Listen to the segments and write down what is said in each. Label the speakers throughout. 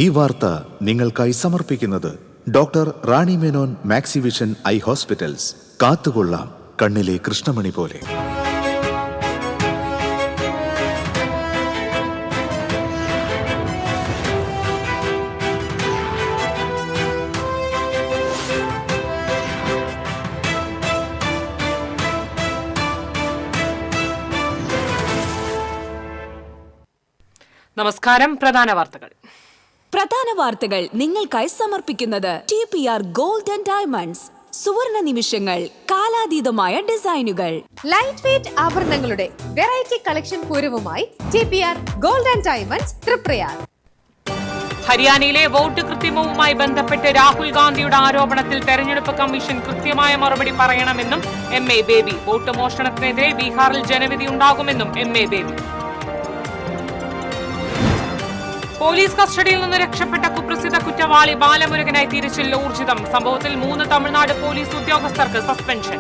Speaker 1: ഈ വാർത്ത നിങ്ങൾക്കായി സമർപ്പിക്കുന്നത് doctor Rani Menon Maxivision I hospitals. കാത്തുകൊള്ളാം കണ്ണിലെ കൃഷ്ണമണി പോലെ.
Speaker 2: നമസ്കാരം. പ്രധാന വാർത്തകൾ
Speaker 3: നിങ്ങൾക്കായി സമർപ്പിക്കുന്നത് TPR ഗോൾഡ് ആൻഡ് ഡയമണ്ട്സ്. സുവർണ നിമിഷങ്ങൾ, കാലാതീതമായ ഡിസൈനുകൾ.
Speaker 4: ലൈറ്റ് വെയ്റ്റ് ആഭരണങ്ങളുടെ വെറൈറ്റി കളക്ഷൻ പൂരവുമായി TPR gold and diamonds Triprayar.
Speaker 2: ഹരിയാനയിലെ വോട്ട് കൃത്രിമവുമായി ബന്ധപ്പെട്ട് രാഹുൽ ഗാന്ധിയുടെ ആരോപണത്തിൽ തെരഞ്ഞെടുപ്പ് കമ്മീഷൻ കൃത്യമായ മറുപടി പറയണമെന്നും MA ബേബി. വോട്ട് മോഷണത്തിനെതിരെ ബീഹാറിൽ ജനവിധി ഉണ്ടാകുമെന്നും MA ബേബി. പോലീസ് കസ്റ്റഡിയിൽ നിന്ന് രക്ഷപ്പെട്ട കുപ്രസിദ്ധ കുറ്റവാളി ബാലമുരുകനായി തിരച്ചിൽ ഊർജിതം. സംഭവത്തിൽ 3 തമിഴ്നാട് പോലീസ് ഉദ്യോഗസ്ഥർക്ക് സസ്പെൻഷൻ.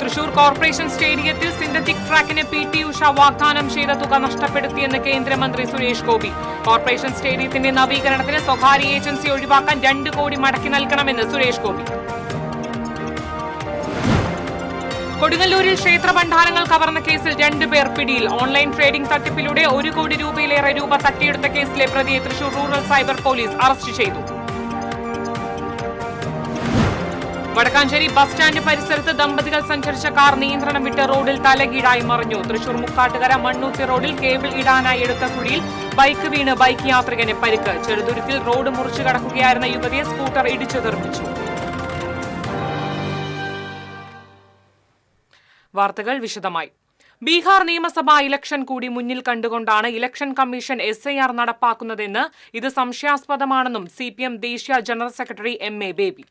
Speaker 2: തൃശൂർ കോർപ്പറേഷൻ സ്റ്റേഡിയത്തിൽ സിന്തറ്റിക് ട്രാക്കിന് PT ഉഷ വാഗ്ദാനം ചെയ്ത തുക നഷ്ടപ്പെടുത്തിയെന്ന് കേന്ദ്രമന്ത്രി സുരേഷ് ഗോപി. കോർപ്പറേഷൻ സ്റ്റേഡിയത്തിന്റെ നവീകരണത്തിന് സ്വകാര്യ ഏജൻസി ഒഴിവാക്കാൻ 2 കോടി മടക്കി നൽകണമെന്ന് സുരേഷ് ഗോപി. കൊടുങ്ങല്ലൂരിൽ ക്ഷേത്ര ഭണ്ഡാരങ്ങൾ കവർന്ന കേസിൽ 2 പേർ പിടിയിൽ. ഓൺലൈൻ ട്രേഡിംഗ് തട്ടിപ്പിലൂടെ 1 കോടി രൂപയിലേറെ തട്ടിയെടുത്ത കേസിലെ പ്രതിയെ Thrissur rural cyber police arrest ചെയ്തു. വടക്കാഞ്ചേരി ബസ് സ്റ്റാൻഡ് പരിസരത്ത് ദമ്പതികൾ സഞ്ചരിച്ച കാർ നിയന്ത്രണം വിട്ട് റോഡിൽ തലകീഴായി മറിഞ്ഞു. തൃശൂർ മുക്കാട്ടുകര മണ്ണൂത്തി റോഡിൽ കേബിൾ ഇടാനായി എടുത്ത കുഴിയിൽ ബൈക്ക് വീണ് ബൈക്ക് യാത്രികന് പരിക്ക്. ചെറുതുരുത്തിൽ റോഡ് മുറിച്ചു കടക്കുകയായിരുന്ന യുവതിയെ സ്കൂട്ടർ ഇടിച്ചു തെറിപ്പിച്ചു. വാർത്തകൾ വിശദമായി. ബീഹാർ നിയമസഭാ ഇലക്ഷൻ കൂടി മുന്നിൽ കണ്ടുകൊണ്ടാണ് ഇലക്ഷൻ കമ്മീഷൻ SIR നടപ്പാക്കുന്നതെന്ന്, ഇത് സംശയാസ്പദമാണെന്നും CPM ദേശീയ general secretary MA Baby.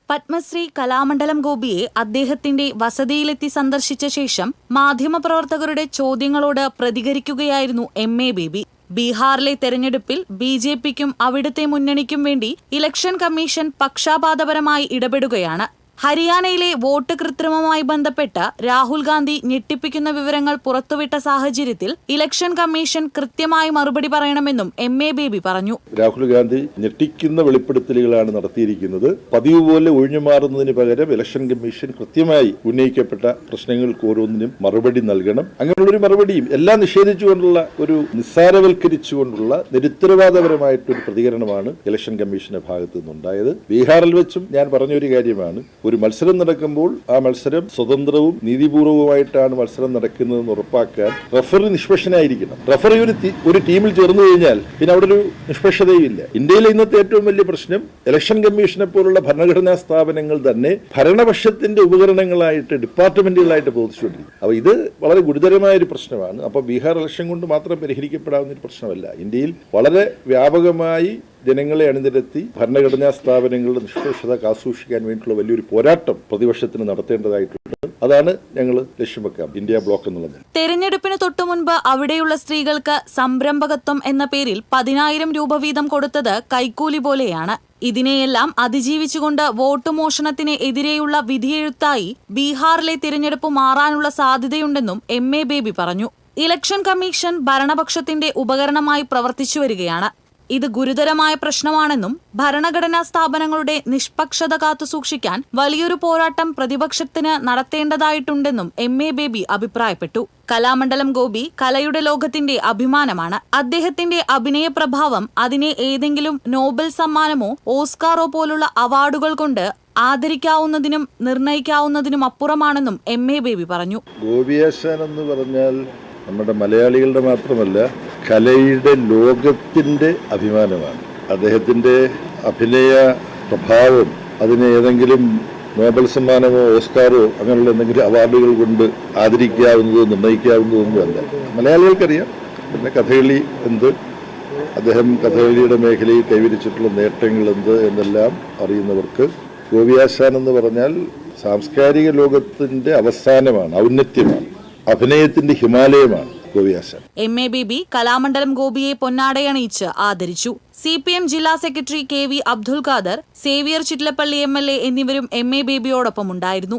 Speaker 3: Padmashri Kalamandalam ഗോപിയെ അദ്ദേഹത്തിന്റെ വസതിയിലെത്തി സന്ദർശിച്ച ശേഷം മാധ്യമപ്രവർത്തകരുടെ ചോദ്യങ്ങളോട് പ്രതികരിക്കുകയായിരുന്നു MA ബേബി. ബീഹാറിലെ തെരഞ്ഞെടുപ്പിൽ BJPക്കും അവിടുത്തെ മുന്നണിക്കും വേണ്ടി ഇലക്ഷൻ കമ്മീഷൻ പക്ഷാപാതപരമായി ഇടപെടുകയാണ്. ഹരിയാനയിലെ വോട്ട് കൃത്രിമവുമായി ബന്ധപ്പെട്ട് രാഹുൽ ഗാന്ധി ഞെട്ടിപ്പിക്കുന്ന വിവരങ്ങൾ പുറത്തുവിട്ട സാഹചര്യത്തിൽ ഇലക്ഷൻ കമ്മീഷൻ കൃത്യമായി മറുപടി പറയണമെന്നും MA ബേബി പറഞ്ഞു.
Speaker 5: രാഹുൽ ഗാന്ധി ഞെട്ടിക്കുന്ന വെളിപ്പെടുത്തലുകളാണ് നടത്തിയിരിക്കുന്നത്. പതിവ് പോലെ ഒഴിഞ്ഞുമാറുന്നതിന് പകരം ഇലക്ഷൻ കമ്മീഷൻ കൃത്യമായി ഉന്നയിക്കപ്പെട്ട പ്രശ്നങ്ങൾക്ക് ഓരോന്നിനും മറുപടി നൽകണം. അങ്ങനെയുള്ളൊരു മറുപടിയും എല്ലാം നിഷേധിച്ചുകൊണ്ടുള്ള ഒരു നിസ്സാരവൽക്കരിച്ചുകൊണ്ടുള്ള നിരുത്തരവാദപരമായിട്ടൊരു പ്രതികരണമാണ് ഇലക്ഷൻ കമ്മീഷന്റെ ഭാഗത്തു നിന്നുണ്ടായത്. ബീഹാറിൽ വെച്ചും ഞാൻ പറഞ്ഞൊരു കാര്യമാണ്, ഒരു മത്സരം നടക്കുമ്പോൾ ആ മത്സരം സ്വതന്ത്രവും നീതിപൂർവവുമായിട്ടാണ് മത്സരം നടക്കുന്നതെന്ന് ഉറപ്പാക്കാൻ റഫറി നിഷ്പക്ഷനായിരിക്കണം. റഫറി ഒരു ടീമിൽ ചേർന്നു കഴിഞ്ഞാൽ പിന്നെ അവിടെ ഒരു നിഷ്പക്ഷതയും ഇല്ല. ഇന്ത്യയിലെ ഇന്നത്തെ ഏറ്റവും വലിയ പ്രശ്നം ഇലക്ഷൻ കമ്മീഷനെ പോലുള്ള ഭരണഘടനാ സ്ഥാപനങ്ങൾ തന്നെ ഭരണപക്ഷത്തിന്റെ ഉപകരണങ്ങളായിട്ട് ഡിപ്പാർട്ട്മെന്റുകളായിട്ട് പ്രവർത്തിച്ചുകൊണ്ടിരിക്കും. അപ്പോൾ ഇത് വളരെ ഗുരുതരമായ ഒരു പ്രശ്നമാണ്. അപ്പോൾ ബീഹാർ ഇലക്ഷൻ കൊണ്ട് മാത്രം പരിഹരിക്കപ്പെടാവുന്ന ഒരു പ്രശ്നമല്ല. ഇന്ത്യയിൽ വളരെ വ്യാപകമായി ജനങ്ങളെ അണിനിരത്തി ഭരണഘടനാ സ്ഥാപനങ്ങളുടെ നിഷ്പക്ഷത കാസൂക്ഷിക്കാൻ വേണ്ടിയിട്ടുള്ള വലിയൊരു പോരാട്ടം പ്രതിപക്ഷത്തിന് നടത്തേണ്ടതായിട്ടുണ്ട്. അതാണ് ഞങ്ങൾ ലക്ഷ്യം വെക്കാം ഇന്ത്യ ബ്ലോക്ക് എന്നുള്ളത്.
Speaker 3: തെരഞ്ഞെടുപ്പിന് തൊട്ടുമുൻപ് അവിടെയുള്ള സ്ത്രീകൾക്ക് സംരംഭകത്വം എന്ന പേരിൽ 10,000 രൂപ വീതം കൊടുത്തത് കൈക്കൂലി പോലെയാണ്. ഇതിനെയെല്ലാം അതിജീവിച്ചുകൊണ്ട് വോട്ട് മോഷണത്തിന് എതിരെയുള്ള വിധിയെഴുത്തായി ബീഹാറിലെ തിരഞ്ഞെടുപ്പ് മാറാനുള്ള സാധ്യതയുണ്ടെന്നും MA ബേബി പറഞ്ഞു. ഇലക്ഷൻ കമ്മീഷൻ ഭരണപക്ഷത്തിന്റെ ഉപകരണമായി പ്രവർത്തിച്ചു വരികയാണ്. ഇത് ഗുരുതരമായ പ്രശ്നമാണെന്നും ഭരണഘടനാ സ്ഥാപനങ്ങളുടെ നിഷ്പക്ഷത കാത്തുസൂക്ഷിക്കാൻ വലിയൊരു പോരാട്ടം പ്രതിപക്ഷത്തിന് നടത്തേണ്ടതായിട്ടുണ്ടെന്നും MA ബേബി അഭിപ്രായപ്പെട്ടു. കലാമണ്ഡലം ഗോപി കലയുടെ ലോകത്തിന്റെ അഭിമാനമാണ്. അദ്ദേഹത്തിന്റെ അഭിനയ പ്രഭാവം അതിനെ ഏതെങ്കിലും നോബൽ സമ്മാനമോ ഓസ്കാറോ പോലുള്ള അവാർഡുകൾ കൊണ്ട് ആദരിക്കാവുന്നതിനും നിർണയിക്കാവുന്നതിനും അപ്പുറമാണെന്നും MA ബേബി പറഞ്ഞു.
Speaker 5: ഗോപിയാശാൻ എന്ന് പറഞ്ഞാൽ നമ്മുടെ മലയാളികളുടെ മാത്രമല്ല കലയുടെ ലോകത്തിൻ്റെ അഭിമാനമാണ്. അദ്ദേഹത്തിൻ്റെ അഭിനയ പ്രഭാവം അതിന് ഏതെങ്കിലും നോബൽ സമ്മാനമോ ഓസ്കാറോ അങ്ങനെയുള്ള എന്തെങ്കിലും അവാർഡുകൾ കൊണ്ട് ആദരിക്കാവുന്നതോ നിർണ്ണയിക്കാവുന്നതൊന്നും അല്ല. മലയാളികൾക്കറിയാം. പിന്നെ കഥകളി എന്ത്, അദ്ദേഹം കഥകളിയുടെ മേഖലയിൽ കൈവരിച്ചിട്ടുള്ള നേട്ടങ്ങൾ എന്ത് എന്നെല്ലാം അറിയുന്നവർക്ക് ഗോപിയാശാൻ എന്ന് പറഞ്ഞാൽ സാംസ്കാരിക ലോകത്തിൻ്റെ അവസാനമാണ്, ഔന്നത്യമാണ്, അഭിനയത്തിന്റെ ഹിമാലയമാണ് ഗോപിയാശാൻ.
Speaker 3: MA ബേബി കലാമണ്ഡലം ഗോപിയെ പൊന്നാടയണിയിച്ച് ആദരിച്ചു. CPM ജില്ലാ secretary KV Abdul Khader, Xavier Chittilappilly MLA എന്നിവരും MA ബേബിയോടൊപ്പം ഉണ്ടായിരുന്നു.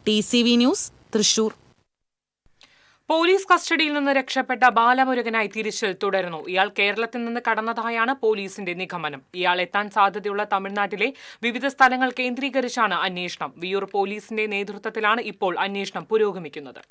Speaker 3: TCV news, Thrissur.
Speaker 2: പോലീസ് കസ്റ്റഡിയിൽ നിന്ന് രക്ഷപ്പെട്ട ബാലമുരുകനായി തിരച്ചിൽ തുടരുന്നു. ഇയാൾ കേരളത്തിൽ നിന്ന് കടന്നതായാണ് പോലീസിന്റെ നിഗമനം. ഇയാൾ എത്താൻ സാധ്യതയുള്ള തമിഴ്നാട്ടിലെ വിവിധ സ്ഥലങ്ങൾ കേന്ദ്രീകരിച്ചാണ് അന്വേഷണം. വിയ്യൂർ പോലീസിന്റെ നേതൃത്വത്തിലാണ് ഇപ്പോൾ അന്വേഷണം പുരോഗമിക്കുന്നത്.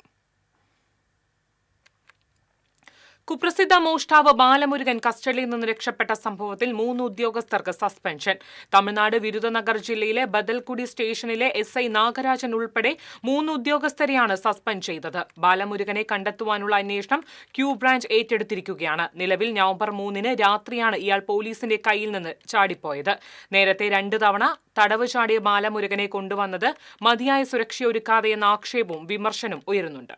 Speaker 2: കുപ്രസിദ്ധ മോഷ്ടാവ് ബാലമുരുകൻ കസ്റ്റഡിയിൽ നിന്ന് രക്ഷപ്പെട്ട സംഭവത്തിൽ 3 ഉദ്യോഗസ്ഥർക്ക് സസ്പെൻഷൻ. തമിഴ്നാട് വിരുദനഗർ ജില്ലയിലെ ബദൽകുടി സ്റ്റേഷനിലെ SI നാഗരാജൻ ഉൾപ്പെടെ 3 ഉദ്യോഗസ്ഥരെയാണ് സസ്പെൻഡ് ചെയ്തത്. ബാലമുരുകനെ കണ്ടെത്തുവാനുള്ള അന്വേഷണം ക്യൂ ബ്രാഞ്ച് ഏറ്റെടുത്തിരിക്കുകയാണ്. നിലവിൽ നവംബർ 3-ന് രാത്രിയാണ് ഇയാൾ പോലീസിന്റെ കയ്യിൽ നിന്ന് ചാടിപ്പോയത്. നേരത്തെ 2 തവണ തടവ് ചാടിയ ബാലമുരുകനെ കൊണ്ടുവന്നത് മതിയായ സുരക്ഷയൊരുക്കാതെയെന്ന ആക്ഷേപവും വിമർശനവും ഉയരുന്നുണ്ട്.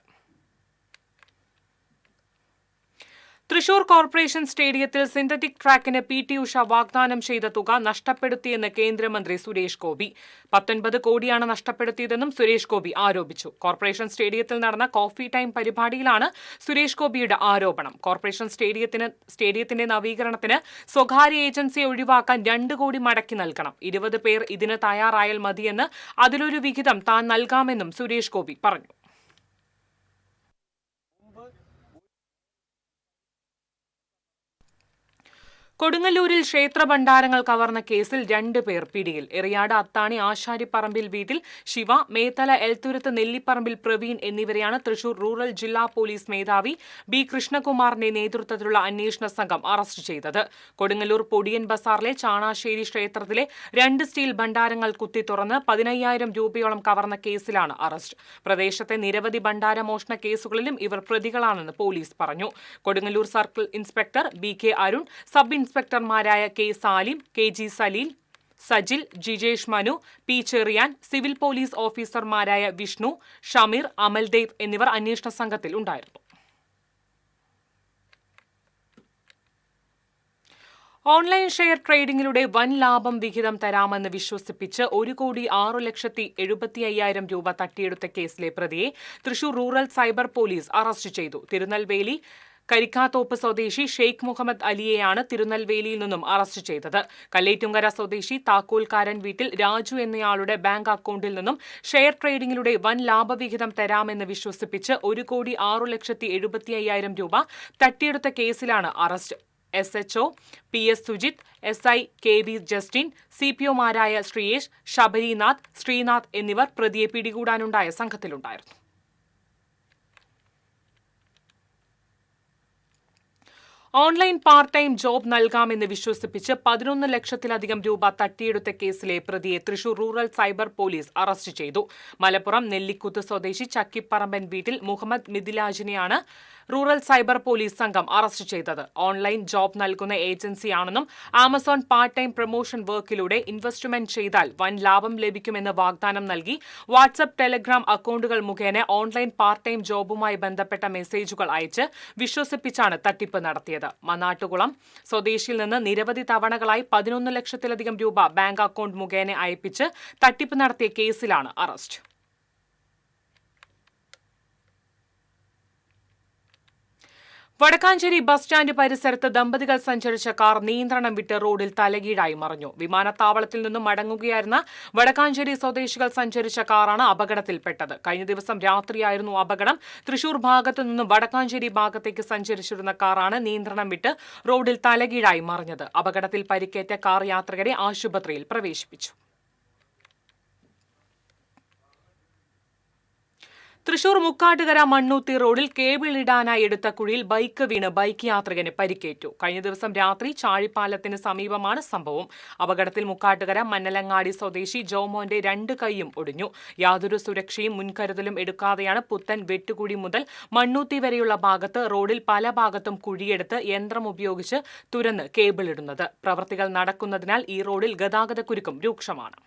Speaker 2: തൃശൂർ കോർപ്പറേഷൻ സ്റ്റേഡിയത്തിൽ സിന്തറ്റിക് ട്രാക്കിന് PT ഉഷ വാഗ്ദാനം ചെയ്ത തുക നഷ്ടപ്പെടുത്തിയെന്ന് കേന്ദ്രമന്ത്രി സുരേഷ് ഗോപി. 19 കോടിയാണ് നഷ്ടപ്പെടുത്തിയതെന്നും സുരേഷ് ഗോപി ആരോപിച്ചു. കോർപ്പറേഷൻ സ്റ്റേഡിയത്തിൽ നടന്ന കോഫി ടൈം പരിപാടിയിലാണ് സുരേഷ് ഗോപിയുടെ ആരോപണം. കോർപ്പറേഷൻ സ്റ്റേഡിയത്തിന്റെ നവീകരണത്തിന് സ്വകാര്യ ഏജൻസിയെ ഒഴിവാക്കാൻ 2 കോടി മടക്കി നൽകണം. 20 പേർ ഇതിന് തയ്യാറായാൽ മതിയെന്ന് അതിലൊരു വിഹിതം താൻ നൽകാമെന്നും സുരേഷ് ഗോപി പറഞ്ഞു. കൊടുങ്ങല്ലൂരിൽ ക്ഷേത്രഭണ്ഡാരങ്ങൾ കവർന്ന കേസിൽ 2 പേർ പിടിയിൽ. എറിയാട് അത്താണി ആശാരിപ്പറമ്പിൽ വീട്ടിൽ ശിവ, മേത്തല എൽത്തുരുത്ത് നെല്ലിപ്പറമ്പിൽ പ്രവീൺ എന്നിവരെയാണ് തൃശൂർ റൂറൽ ജില്ലാ പോലീസ് മേധാവി B. കൃഷ്ണകുമാറിന്റെ നേതൃത്വത്തിലുള്ള അന്വേഷണ സംഘം അറസ്റ്റ് ചെയ്തത്. കൊടുങ്ങല്ലൂർ പൊടിയൻ ബസാറിലെ ചാണാശ്ശേരി ക്ഷേത്രത്തിലെ 2 സ്റ്റീൽ ഭണ്ഡാരങ്ങൾ കുത്തി തുറന്ന് 15,000 രൂപയോളം കവർന്ന കേസിലാണ് അറസ്റ്റ്. പ്രദേശത്തെ നിരവധി ഭണ്ഡാര മോഷണ കേസുകളിലും ഇവർ പ്രതികളാണെന്ന് പോലീസ് പറഞ്ഞു. Kodungallur circle inspector BK Arun, sub ഇൻസ്പെക്ടർമാരായ K. Salim, KG Saleel, Sajil, Jijesh Manu, P. Cherian, civil police ഓഫീസർമാരായ വിഷ്ണു, ഷമീർ, അമൽദേവ് എന്നിവർ അന്വേഷണ സംഘത്തിൽ ഉണ്ടായിരുന്നു. ഓൺലൈൻ ഷെയർ ട്രേഡിംഗിലൂടെ വൻ ലാഭം വിഹിതം തരാമെന്ന് വിശ്വസിപ്പിച്ച് 1,06,75,000 രൂപ തട്ടിയെടുത്ത കേസിലെ പ്രതിയെ Thrissur rural cyber police arrest ചെയ്തു. തിരുനെൽവേലി കരിക്കാത്തോപ്പ് സ്വദേശി ഷെയ്ഖ് മുഹമ്മദ് അലിയെയാണ് തിരുനെൽവേലിയിൽ നിന്നും അറസ്റ്റ് ചെയ്തത്. കല്ലേറ്റുങ്കര സ്വദേശി താക്കോൽക്കാരൻ വീട്ടിൽ രാജു എന്നയാളുടെ ബാങ്ക് അക്കൗണ്ടിൽ നിന്നും ഷെയർ ട്രേഡിംഗിലൂടെ വൻ ലാഭവിഹിതം തരാമെന്ന് വിശ്വസിപ്പിച്ച് 1,06,75,000 രൂപ തട്ടിയെടുത്ത കേസിലാണ് arrest. SHO PS Sujith, SI KV Justin, CPOമാരായ ശ്രീയേഷ്, ശബരിനാഥ്, ശ്രീനാഥ് എന്നിവർ പ്രതിയെ പിടികൂടാനുണ്ടായ സംഘത്തിലുണ്ടായിരുന്നു. ഓൺലൈൻ പാർട്ട് ടൈം ജോബ് നൽകാമെന്ന് വിശ്വസിപ്പിച്ച് 11 ലക്ഷത്തിലധികം രൂപ തട്ടിയെടുത്ത കേസിലെ പ്രതിയെ Thrissur rural cyber police arrest ചെയ്തു. മലപ്പുറം നെല്ലിക്കുത്ത് സ്വദേശി ചക്കിപ്പറമ്പൻ വീട്ടിൽ മുഹമ്മദ് മിഥിലാജിനെയാണ് റൂറൽ സൈബർ പോലീസ് സംഘം അറസ്റ്റ് ചെയ്തത്. ഓൺലൈൻ ജോബ് നൽകുന്ന ഏജൻസിയാണെന്നും ആമസോൺ പാർട്ട് ടൈം പ്രൊമോഷൻ വർക്കിലൂടെ ഇൻവെസ്റ്റ്മെന്റ് ചെയ്താൽ വൻ ലാഭം ലഭിക്കുമെന്ന് വാഗ്ദാനം നൽകി വാട്സ്ആപ്പ്, ടെലഗ്രാം അക്കൗണ്ടുകൾ മുഖേന ഓൺലൈൻ പാർട്ട് ടൈം ജോബുമായി ബന്ധപ്പെട്ട മെസ്സേജുകൾ അയച്ച് വിശ്വസിപ്പിച്ചാണ് തട്ടിപ്പ് നടത്തിയത്. മനാട്ടുകുളം സ്വദേശിയിൽ നിന്ന് നിരവധി തവണകളായി 11 ലക്ഷത്തിലധികം രൂപ ബാങ്ക് അക്കൗണ്ട് മുഖേന അയപ്പിച്ച് തട്ടിപ്പ് നടത്തിയ കേസിലാണ് അറസ്റ്റ്. വടക്കാഞ്ചേരി ബസ് സ്റ്റാൻഡ് പരിസരത്ത് ദമ്പതികൾ സഞ്ചരിച്ച കാർ നിയന്ത്രണം വിട്ട് റോഡിൽ തലകീഴായി മറിഞ്ഞു. വിമാനത്താവളത്തിൽ നിന്നും മടങ്ങുകയായിരുന്ന വടക്കാഞ്ചേരി സ്വദേശികൾ സഞ്ചരിച്ച കാറാണ് അപകടത്തിൽപ്പെട്ടത്. കഴിഞ്ഞ ദിവസം രാത്രിയായിരുന്നു അപകടം. തൃശൂർ ഭാഗത്തു നിന്നും വടക്കാഞ്ചേരി ഭാഗത്തേക്ക് സഞ്ചരിച്ചിരുന്ന കാറാണ് നിയന്ത്രണം വിട്ട് റോഡിൽ തലകീഴായി മറിഞ്ഞത്. അപകടത്തിൽ പരിക്കേറ്റ കാർ യാത്രികരെ ആശുപത്രിയിൽ പ്രവേശിപ്പിച്ചു. തൃശൂർ മുക്കാട്ടുകര മണ്ണൂത്തി റോഡിൽ കേബിൾ ഇടാനായി എടുത്ത കുഴിയിൽ ബൈക്ക് വീണ് ബൈക്ക് യാത്രികന് പരിക്കേറ്റു. കഴിഞ്ഞ ദിവസം രാത്രി ചാഴിപ്പാലത്തിന് സമീപമാണ് സംഭവം. അപകടത്തിൽ മുക്കാട്ടുകര മന്നലങ്ങാടി സ്വദേശി ജോമോന്റെ 2 കൈയും ഒടിഞ്ഞു. യാതൊരു സുരക്ഷയും മുൻകരുതലും എടുക്കാതെയാണ് പുത്തൻ വെട്ടുകുഴി മുതൽ മണ്ണൂത്തി വരെയുള്ള ഭാഗത്ത് റോഡിൽ പല ഭാഗത്തും കുഴിയെടുത്ത് യന്ത്രം ഉപയോഗിച്ച് തുരന്ന് കേബിൾ ഇടുന്നത്. പ്രവൃത്തികൾ നടക്കുന്നതിനാൽ ഈ റോഡിൽ ഗതാഗതക്കുരുക്കും രൂക്ഷമാണ്.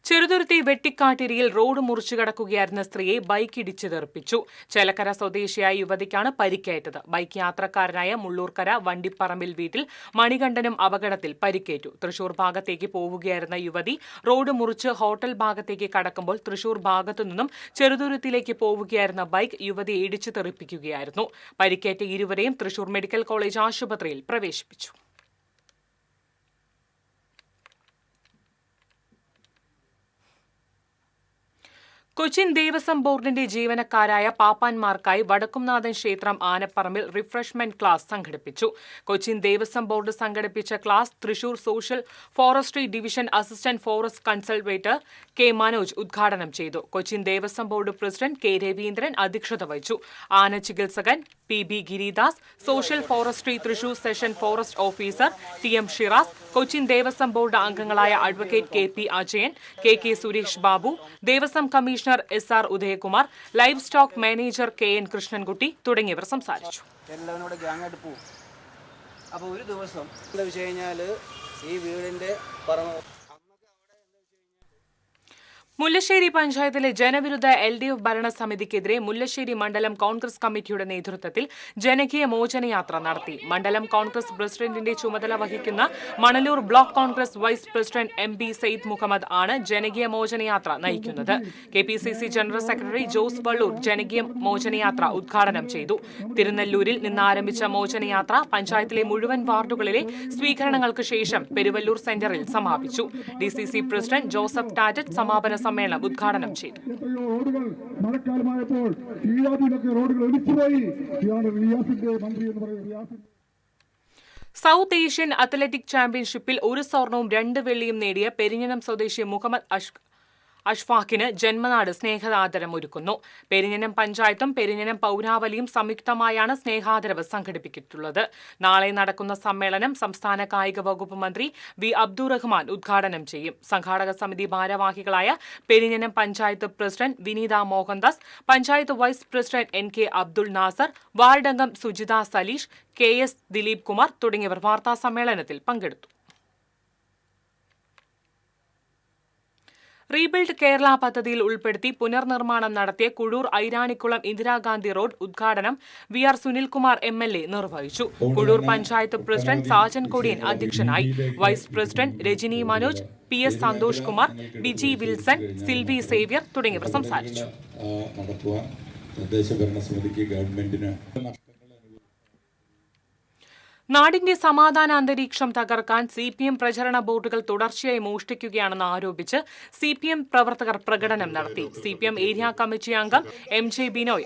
Speaker 2: ചെറുതുരുത്തി വെട്ടിക്കാട്ടിരിയിൽ റോഡ് മുറിച്ചു കടക്കുകയായിരുന്ന സ്ത്രീയെ ബൈക്ക് ഇടിച്ചു തെറിപ്പിച്ചു. ചേലക്കര സ്വദേശിയായ യുവതിക്കാണ് പരിക്കേറ്റത്. ബൈക്ക് യാത്രക്കാരനായ മുള്ളൂർക്കര വണ്ടിപ്പറമ്പിൽ വീട്ടിൽ മണികണ്ഠനും അപകടത്തിൽ പരിക്കേറ്റു. തൃശൂർ ഭാഗത്തേക്ക് പോവുകയായിരുന്ന യുവതി റോഡ് മുറിച്ച് ഹോട്ടൽ ഭാഗത്തേക്ക് കടക്കുമ്പോൾ തൃശൂർ ഭാഗത്തു നിന്നും ചെറുതുരുത്തിയിലേക്ക് പോവുകയായിരുന്ന ബൈക്ക് യുവതിയെ ഇടിച്ചു തെറിപ്പിക്കുകയായിരുന്നു. പരിക്കേറ്റ ഇരുവരെയും തൃശൂർ മെഡിക്കൽ കോളേജ് ആശുപത്രിയിൽ പ്രവേശിപ്പിച്ചു. കൊച്ചിൻ ദേവസ്വം ബോർഡിന്റെ ജീവനക്കാരായ പാപ്പാന്മാർക്കായി വടക്കുംനാഥൻ ക്ഷേത്രം ആനപ്പറമ്പിൽ റിഫ്രഷ്മെന്റ് ക്ലാസ് സംഘടിപ്പിച്ചു. കൊച്ചിൻ ദേവസ്വം ബോർഡ് സംഘടിപ്പിച്ച class Thrissur social forestry division assistant forest conservator K Manoj ഉദ്ഘാടനം ചെയ്തു. Cochin Devaswom board president K Raveendran അധ്യക്ഷത വഹിച്ചു. ആന ചികിത്സകൻ P B Giridas, social forestry Thrissur section forest officer T M Shiraz, Cochin Devaswom board അംഗങ്ങളായ advocate K P Ajayan, K K Suresh Babu, Devaswom commissioner S R Udayakumar, livestock manager K N Krishnankutty തുടങ്ങിയവർ സംസാരിച്ചു.
Speaker 6: എല്ലാവരും ഗ്യാങ്ങായിട്ട് പോകും. അപ്പോൾ ഒരു ദിവസം എന്താ വെച്ച് കഴിഞ്ഞാൽ ഈ വീടിൻ്റെ
Speaker 2: മുല്ലശ്ശേരി പഞ്ചായത്തിലെ ജനവിരുദ്ധ LDF ഭരണസമിതിക്കെതിരെ മുല്ലശ്ശേരി മണ്ഡലം കോൺഗ്രസ് കമ്മിറ്റിയുടെ നേതൃത്വത്തിൽ ജനകീയ മോചനയാത്ര നടത്തി. മണ്ഡലം കോൺഗ്രസ് പ്രസിഡന്റിന്റെ ചുമതല വഹിക്കുന്ന Manalur block Congress vice president MB Sayyid Muhammad ആണ് ജനകീയ മോചനയാത്ര നയിക്കുന്നത്. KPCC general secretary Jose Vallur ജനകീയ മോചനയാത്ര ഉദ്ഘാടനം ചെയ്തു. തിരുനെല്ലൂരിൽ നിന്ന് ആരംഭിച്ച മോചനയാത്ര പഞ്ചായത്തിലെ മുഴുവൻ വാർഡുകളിലെ സ്വീകരണങ്ങൾക്ക് ശേഷം പെരുവല്ലൂർ സെന്ററിൽ സമാപിച്ചു. DCC പ്രസിഡന്റ് ജോസഫ് ടാറ്ററ്റ് സമാപന സമ്മേളനം ഉദ്ഘാടനം ചെയ്തു. സൗത്ത് ഏഷ്യൻ അത്ലറ്റിക് ചാമ്പ്യൻഷിപ്പിൽ 1 സ്വർണവും 2 വെള്ളിയും നേടിയ പെരിഞ്ഞനം സ്വദേശി മുഹമ്മദ് അഷ്ഫാഖിന് ജന്മനാട് സ്നേഹാദരം ഒരുക്കുന്നു. പെരിഞ്ഞനം പഞ്ചായത്തും പെരിഞ്ഞനം പൌരാവലിയും സംയുക്തമായാണ് സ്നേഹാദരവ് സംഘടിപ്പിച്ചിട്ടുള്ളത്. നാളെ നടക്കുന്ന സമ്മേളനം സംസ്ഥാന കായിക വകുപ്പ് മന്ത്രി വി അബ്ദുറഹ്മാൻ ഉദ്ഘാടനം ചെയ്യും. സംഘാടക സമിതി ഭാരവാഹികളായ Perinjanam panchayat president Vineetha Mohandas, panchayat vice president NK Abdul Nasar, വാർഡംഗം സുജിത സലീഷ്, KS ദിലീപ് കുമാർ തുടങ്ങിയവർ വാർത്താ സമ്മേളനത്തിൽ പങ്കെടുത്തു. റീബിൽഡ് കേരള പദ്ധതിയിൽ ഉൾപ്പെടുത്തി പുനർനിർമ്മാണം നടത്തിയ കുഴൂർ ഐരാണിക്കുളം ഇന്ദിരാഗാന്ധി റോഡ് ഉദ്ഘാടനം VR സുനിൽകുമാർ MLA നിർവഹിച്ചു. കുഴൂർ പഞ്ചായത്ത് പ്രസിഡന്റ് സാജൻ കൊടിയൻ അധ്യക്ഷനായി. Vice president Rajani Manoj, PS Santhosh Kumar, Biji Wilson, Silvy Xavier തുടങ്ങിയവർ സംസാരിച്ചു. നാടിന്റെ സമാധാന അന്തരീക്ഷം തകർക്കാൻ CPM പ്രചരണ ബോർഡുകൾ തുടർച്ചയായി മോഷ്ടിക്കുകയാണെന്ന് ആരോപിച്ച് CPM പ്രവർത്തകർ പ്രകടനം നടത്തി. CPM ഏരിയ കമ്മിറ്റി അംഗം MJ ബിനോയ്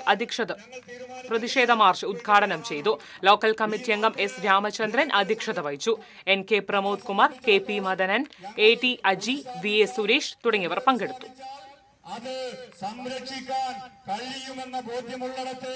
Speaker 2: പ്രതിഷേധ മാർച്ച് ഉദ്ഘാടനം ചെയ്തു. ലോക്കൽ കമ്മിറ്റി അംഗം S രാമചന്ദ്രൻ അധ്യക്ഷത വഹിച്ചു. NK Pramod Kumar, KP Madanan, AT Aji, VA Suresh തുടങ്ങിയവർ പങ്കെടുത്തു.
Speaker 7: അത് സംരക്ഷിക്കാൻ കഴിയുമെന്ന ബോധ്യമുള്ളിടത്ത്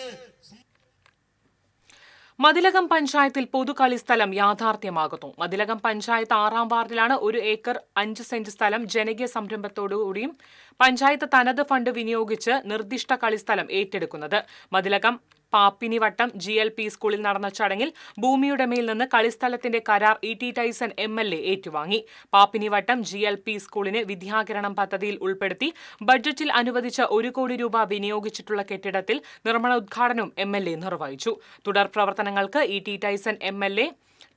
Speaker 2: മതിലകം പഞ്ചായത്തിൽ പൊതുകളിസ്ഥലം യാഥാർത്ഥ്യമാകുന്നു. മതിലകം പഞ്ചായത്ത് 6ാം വാർഡിലാണ് 1 ഏക്കർ 5 സെന്റ് സ്ഥലം ജനകീയ സംരംഭത്തോടുകൂടിയും പഞ്ചായത്ത് തനത് ഫണ്ട് വിനിയോഗിച്ച് നിർദ്ദിഷ്ട കളിസ്ഥലം ഏറ്റെടുക്കുന്നത്. മതിലകം പാപ്പിനിവട്ടം GLP സ്കൂളിൽ നടന്ന ചടങ്ങിൽ ഭൂമിയുടെ മേൽ നിന്ന് കളിസ്ഥലത്തിന്റെ കരാർ ET ടൈസൺ MLA ഏറ്റുവാങ്ങി. പാപ്പിനിവട്ടം GLP സ്കൂളിന് വിദ്യാകിരണം പദ്ധതിയിൽ ഉൾപ്പെടുത്തി ബഡ്ജറ്റിൽ അനുവദിച്ച 1 കോടി രൂപ വിനിയോഗിച്ചിട്ടുള്ള കെട്ടിടത്തിൽ നിർമ്മാണോദ്ഘാടനവും MLA നിർവഹിച്ചു. തുടർ പ്രവർത്തനങ്ങൾക്ക് ET ടൈസൺ MLA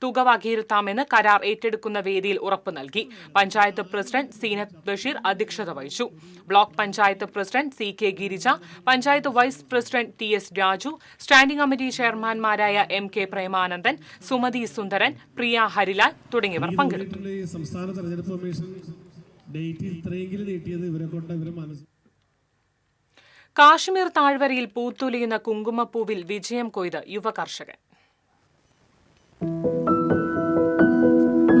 Speaker 2: തുക വകയിരുത്താമെന്ന് കരാർ ഏറ്റെടുക്കുന്ന വേദിയിൽ ഉറപ്പു നൽകി. പഞ്ചായത്ത് പ്രസിഡന്റ് സീനത്ത് ബഷീർ അധ്യക്ഷത വഹിച്ചു. Block panchayat president CK Girija, panchayat vice president TS Raju, standing committee ചെയർമാൻമാരായ MK പ്രേമാനന്ദൻ, സുമതി സുന്ദരൻ, പ്രിയ ഹരിലാൽ തുടങ്ങിയവർ പങ്കെടുത്തു.
Speaker 8: സംസ്ഥാന തെരഞ്ഞെടുപ്പ് കമ്മീഷൻ ഡേറ്റ് ഇത്രയെങ്കിലും നീട്ടിയത് ഇവരെ കൊണ്ട് ഇവരെ
Speaker 2: കാശ്മീർ താഴ്വരയിൽ പൂത്തുലിയുന്ന കുങ്കുമപ്പൂവിൽ വിജയം കൊയ്ത് യുവ കർഷകൻ.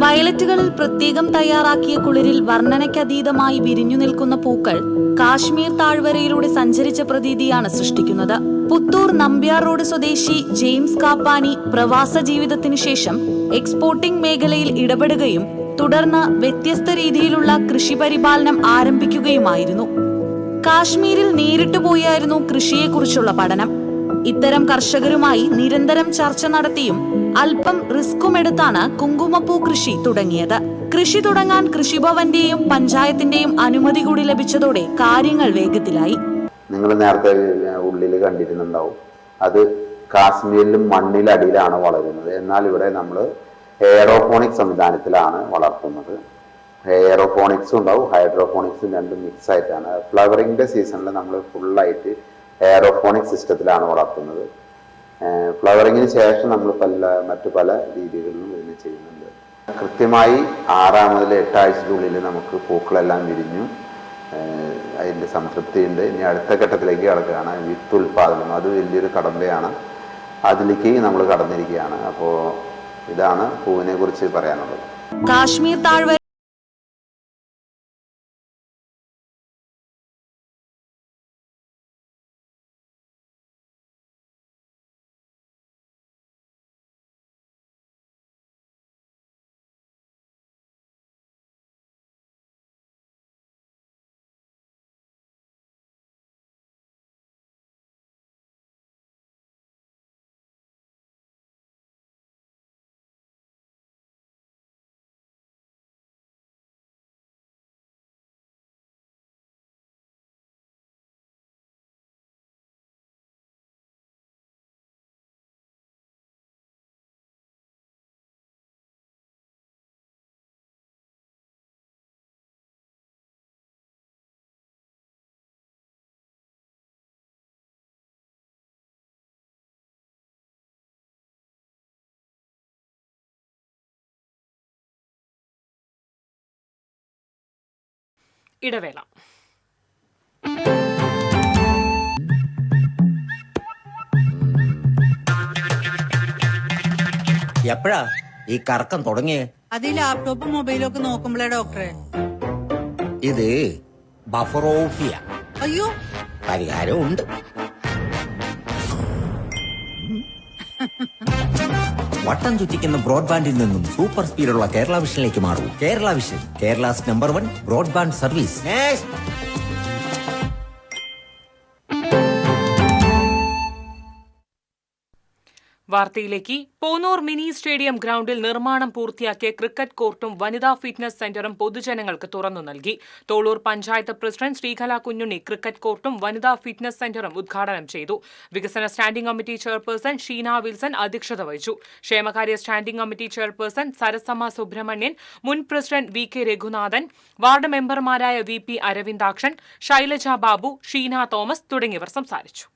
Speaker 3: വയലറ്റുകളിൽ പ്രത്യേകം തയ്യാറാക്കിയ കുളിരിൽ വർണ്ണനയ്ക്കതീതമായി വിരിഞ്ഞു നിൽക്കുന്ന പൂക്കൾ കാശ്മീർ താഴ്വരയിലൂടെ സഞ്ചരിച്ച പ്രതീതിയാണ് സൃഷ്ടിക്കുന്നത്. പുത്തൂർ നമ്പ്യാർ റോഡ് സ്വദേശി ജെയിംസ് കാപ്പാനി പ്രവാസ ജീവിതത്തിനു ശേഷം എക്സ്പോർട്ടിംഗ് മേഖലയിൽ ഇടപെടുകയും തുടർന്ന് വ്യത്യസ്ത രീതിയിലുള്ള കൃഷിപരിപാലനം ആരംഭിക്കുകയുമായിരുന്നു. കാശ്മീരിൽ നേരിട്ട് പോയായിരുന്നു കൃഷിയെക്കുറിച്ചുള്ള പഠനം. ഇത്തരം കർഷകരുമായി നിരന്തരം ചർച്ച നടത്തിയും അല്പം റിസ്കുമെടുത്താണ് കുങ്കുമപ്പൂ കൃഷി തുടങ്ങിയത്. കൃഷി തുടങ്ങാൻ കൃഷിഭവന്റെയും പഞ്ചായത്തിന്റെയും അനുമതി കൂടി ലഭിച്ചതോടെ കാര്യങ്ങൾ വേഗത്തിലായി.
Speaker 9: നിങ്ങൾ നേരത്തെ ഉള്ളിൽ കണ്ടിരുന്നുണ്ടാവും, അത് കാശ്മീരിലും മണ്ണിലടിയിലാണ് വളരുന്നത്. എന്നാൽ ഇവിടെ നമ്മൾ എയറോപോണിക് സംവിധാനത്തിലാണ് വളർത്തുന്നത്. എയറോപോണിക്സും ഉണ്ടാവും, ഹൈഡ്രോപോണിക്സും രണ്ടും മിക്സ് ആയിട്ടാണ്. ഫ്ലവറിങ്ങിന്റെ സീസണിൽ നമ്മൾ ഫുള്ളായിട്ട് എയറോപോണിക് സിസ്റ്റത്തിലാണ് വളർത്തുന്നത്. ഫ്ലവറിങ്ങിന് ശേഷം നമ്മൾ മറ്റു പല രീതികളിലും ഇതിന് ചെയ്യുന്നുണ്ട്. കൃത്യമായി 6 മുതൽ 8 ആഴ്ചയ്ക്കുള്ളിൽ നമുക്ക് പൂക്കളെല്ലാം വിരിഞ്ഞു അതിൻ്റെ സംതൃപ്തിയുണ്ട്. ഇനി അടുത്ത ഘട്ടത്തിലേക്ക് കടക്കുകയാണ് വിത്ത് ഉൽപാദനം. അത് വലിയൊരു കടമ്പയാണ്, അതിലേക്ക് നമ്മൾ കടന്നിരിക്കുകയാണ്. അപ്പോൾ ഇതാണ് പൂവിനെ കുറിച്ച് പറയാനുള്ളത്.
Speaker 3: കാശ്മീർ താഴ്വര
Speaker 2: ഇടവേള.
Speaker 10: എപ്പോഴാ ഈ കറക്കം തുടങ്ങിയേ?
Speaker 11: അത് ഈ ലാപ്ടോപ്പും മൊബൈലും ഒക്കെ നോക്കുമ്പോഴേ ഡോക്ടറെ.
Speaker 10: ഇത് ബഫറോഫിയ.
Speaker 11: അയ്യോ,
Speaker 10: പരിഹാരം ഉണ്ട്. വട്ടം ചുറ്റിക്കുന്ന ബ്രോഡ്ബാൻഡിൽ നിന്നും സൂപ്പർ സ്പീഡുള്ള കേരള വിഷനിലേക്ക് മാറൂ. Kerala vision, Kerala's number 1 broadband service.
Speaker 2: വാർത്തയിലേക്ക്. പോന്നൂർ മിനി സ്റ്റേഡിയം ഗ്രൗണ്ടിൽ നിർമ്മാണം പൂർത്തിയാക്കിയ ക്രിക്കറ്റ് കോർട്ടും വനിതാ ഫിറ്റ്നസ് സെന്ററും പൊതുജനങ്ങൾക്ക് തുറന്നു നൽകി. തോളൂർ പഞ്ചായത്ത് പ്രസിഡന്റ് ശ്രീകല കുഞ്ഞുണ്ണി ക്രിക്കറ്റ് കോർട്ടും വനിതാ ഫിറ്റ്നസ് സെന്ററും ഉദ്ഘാടനം ചെയ്തു. വികസന standing committee chairperson Sheena Wilson അധ്യക്ഷത വഹിച്ചു. ക്ഷേമകാര്യ standing committee chairperson Sarasamma Subramanian, മുൻ president V K Raghunathan, ward മെമ്പർമാരായ V P Aravindakshan, Shailaja Babu, Sheena Thomas തുടങ്ങിയവർ സംസാരിച്ചു.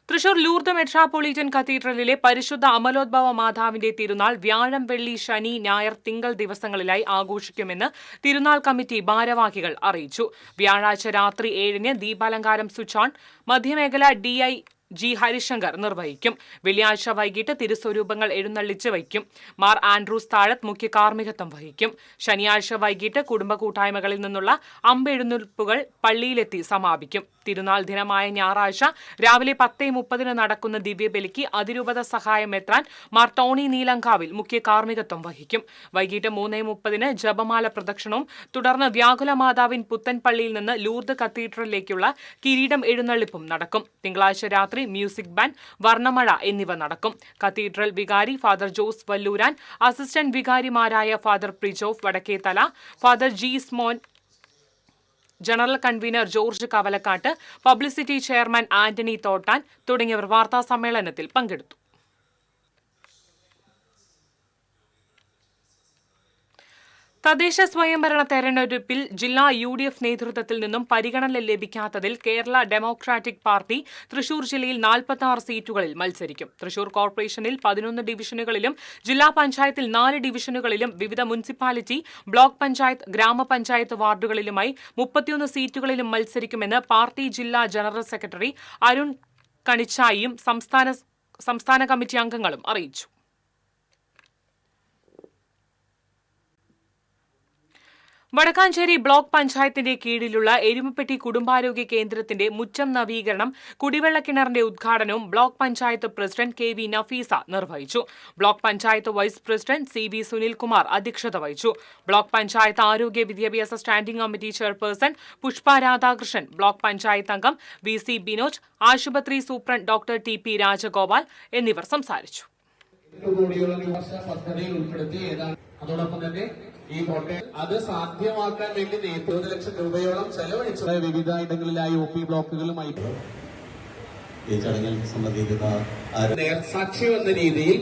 Speaker 2: തൃശൂർ ലൂർദ് മെട്രോപൊളിറ്റൻ കത്തീഡ്രലിലെ പരിശുദ്ധ അമലോദ്ഭവ മാതാവിന്റെ തിരുനാൾ വ്യാഴം, വെള്ളി, ശനി, ഞായർ, തിങ്കൾ ദിവസങ്ങളിലായി ആഘോഷിക്കുമെന്ന് തിരുനാൾ കമ്മിറ്റി ഭാരവാഹികൾ അറിയിച്ചു. വ്യാഴാഴ്ച രാത്രി 7-ന് ദീപാലങ്കാരം സ്വിച്ച് ഓൺ മധ്യമേഖല DI G ഹരിശങ്കർ നിർവഹിക്കും. വെള്ളിയാഴ്ച വൈകിട്ട് തിരുസ്വരൂപങ്ങൾ എഴുന്നള്ളിച്ച് വയ്ക്കും. മാർ ആൻഡ്രൂസ് താഴത്ത് മുഖ്യ കാർമ്മികത്വം വഹിക്കും. ശനിയാഴ്ച വൈകിട്ട് കുടുംബ കൂട്ടായ്മകളിൽ നിന്നുള്ള അമ്പെഴുന്നള്ളിപ്പുകൾ പള്ളിയിലെത്തി സമാപിക്കും. തിരുനാൾ ദിനമായ ഞായറാഴ്ച രാവിലെ 10:30 നടക്കുന്ന ദിവ്യബലിക്ക് അതിരൂപത സഹായം മെത്രാൻ മാർ ടോണി നീലങ്കാവിൽ മുഖ്യ കാർമ്മികത്വം വഹിക്കും. വൈകിട്ട് 3:30 ജപമാല പ്രദക്ഷിണവും തുടർന്ന് വ്യാകുല മാതാവിൻ പുത്തൻപള്ളിയിൽ നിന്ന് ലൂർദ് കത്തീഡ്രലിലേക്കുള്ള കിരീടം എഴുന്നള്ളിപ്പും നടക്കും. തിങ്കളാഴ്ച രാത്രി മ്യൂസിക് ബാൻഡ്, വർണ്ണമഴ എന്നിവ നടക്കും. കത്തീഡ്രൽ വികാരി ഫാദർ ജോസ് വല്ലൂരാൻ, അസിസ്റ്റന്റ് വികാരിമാരായ father Prijoph Vadakkethala, father Jismon, general convener George Kavalakkattu, publicity chairman Antony Thottan തുടങ്ങിയവർ വാർത്താസമ്മേളനത്തിൽ പങ്കെടുത്തു. തദ്ദേശ സ്വയംഭരണ തെരഞ്ഞെടുപ്പിൽ ജില്ലാ UDF നേതൃത്വത്തിൽ നിന്നും പരിഗണന ലഭിക്കാത്തതിൽ കേരള ഡെമോക്രാറ്റിക് പാർട്ടി തൃശൂർ ജില്ലയിൽ 46 സീറ്റുകളിൽ മത്സരിക്കും. തൃശൂർ കോർപ്പറേഷനിൽ 11 ഡിവിഷനുകളിലും ജില്ലാ പഞ്ചായത്തിൽ 4 ഡിവിഷനുകളിലും വിവിധ മുനിസിപ്പാലിറ്റി, ബ്ലോക്ക് പഞ്ചായത്ത്, ഗ്രാമപഞ്ചായത്ത് വാർഡുകളിലുമായി 31 സീറ്റുകളിലും മത്സരിക്കുമെന്ന് പാർട്ടി ജില്ലാ ജനറൽ സെക്രട്ടറി അരുൺ കണിച്ചായിയും സംസ്ഥാന കമ്മിറ്റി അംഗങ്ങളും അറിയിച്ചു. വടക്കാഞ്ചേരി ബ്ലോക്ക് പഞ്ചായത്തിന്റെ കീഴിലുള്ള എരുമപ്പെട്ടി കുടുംബാരോഗ്യ കേന്ദ്രത്തിന്റെ മുറ്റം നവീകരണം, കുടിവെള്ള കിണറിന്റെ ഉദ്ഘാടനവും block panchayat president KV Nafeesa നിർവഹിച്ചു. Block panchayat vice president CB Sunilkumar അധ്യക്ഷത വഹിച്ചു. ബ്ലോക്ക് പഞ്ചായത്ത് ആരോഗ്യ വിദ്യാഭ്യാസ standing committee chairperson Pushpa Radhakrishnan, block panchayat അംഗം VC ബിനോജ്, ആശുപത്രി സൂപ്രണ്ട് ഡോക്ടർ TP രാജഗോപാൽ എന്നിവർ സംസാരിച്ചു.
Speaker 7: അതോടൊപ്പം തന്നെ ഈ കോട്ടയം അത് സാധ്യമാക്കാൻ വേണ്ടി 30 ലക്ഷം രൂപയോളം ചെലവഴിച്ചു. വിവിധ ഇടങ്ങളിലായി OP ബ്ലോക്കുകളുമായി
Speaker 12: ഈ ചടങ്ങിൽ സംബന്ധിക്കുന്ന
Speaker 7: നേർസാക്ഷി എന്ന രീതിയിൽ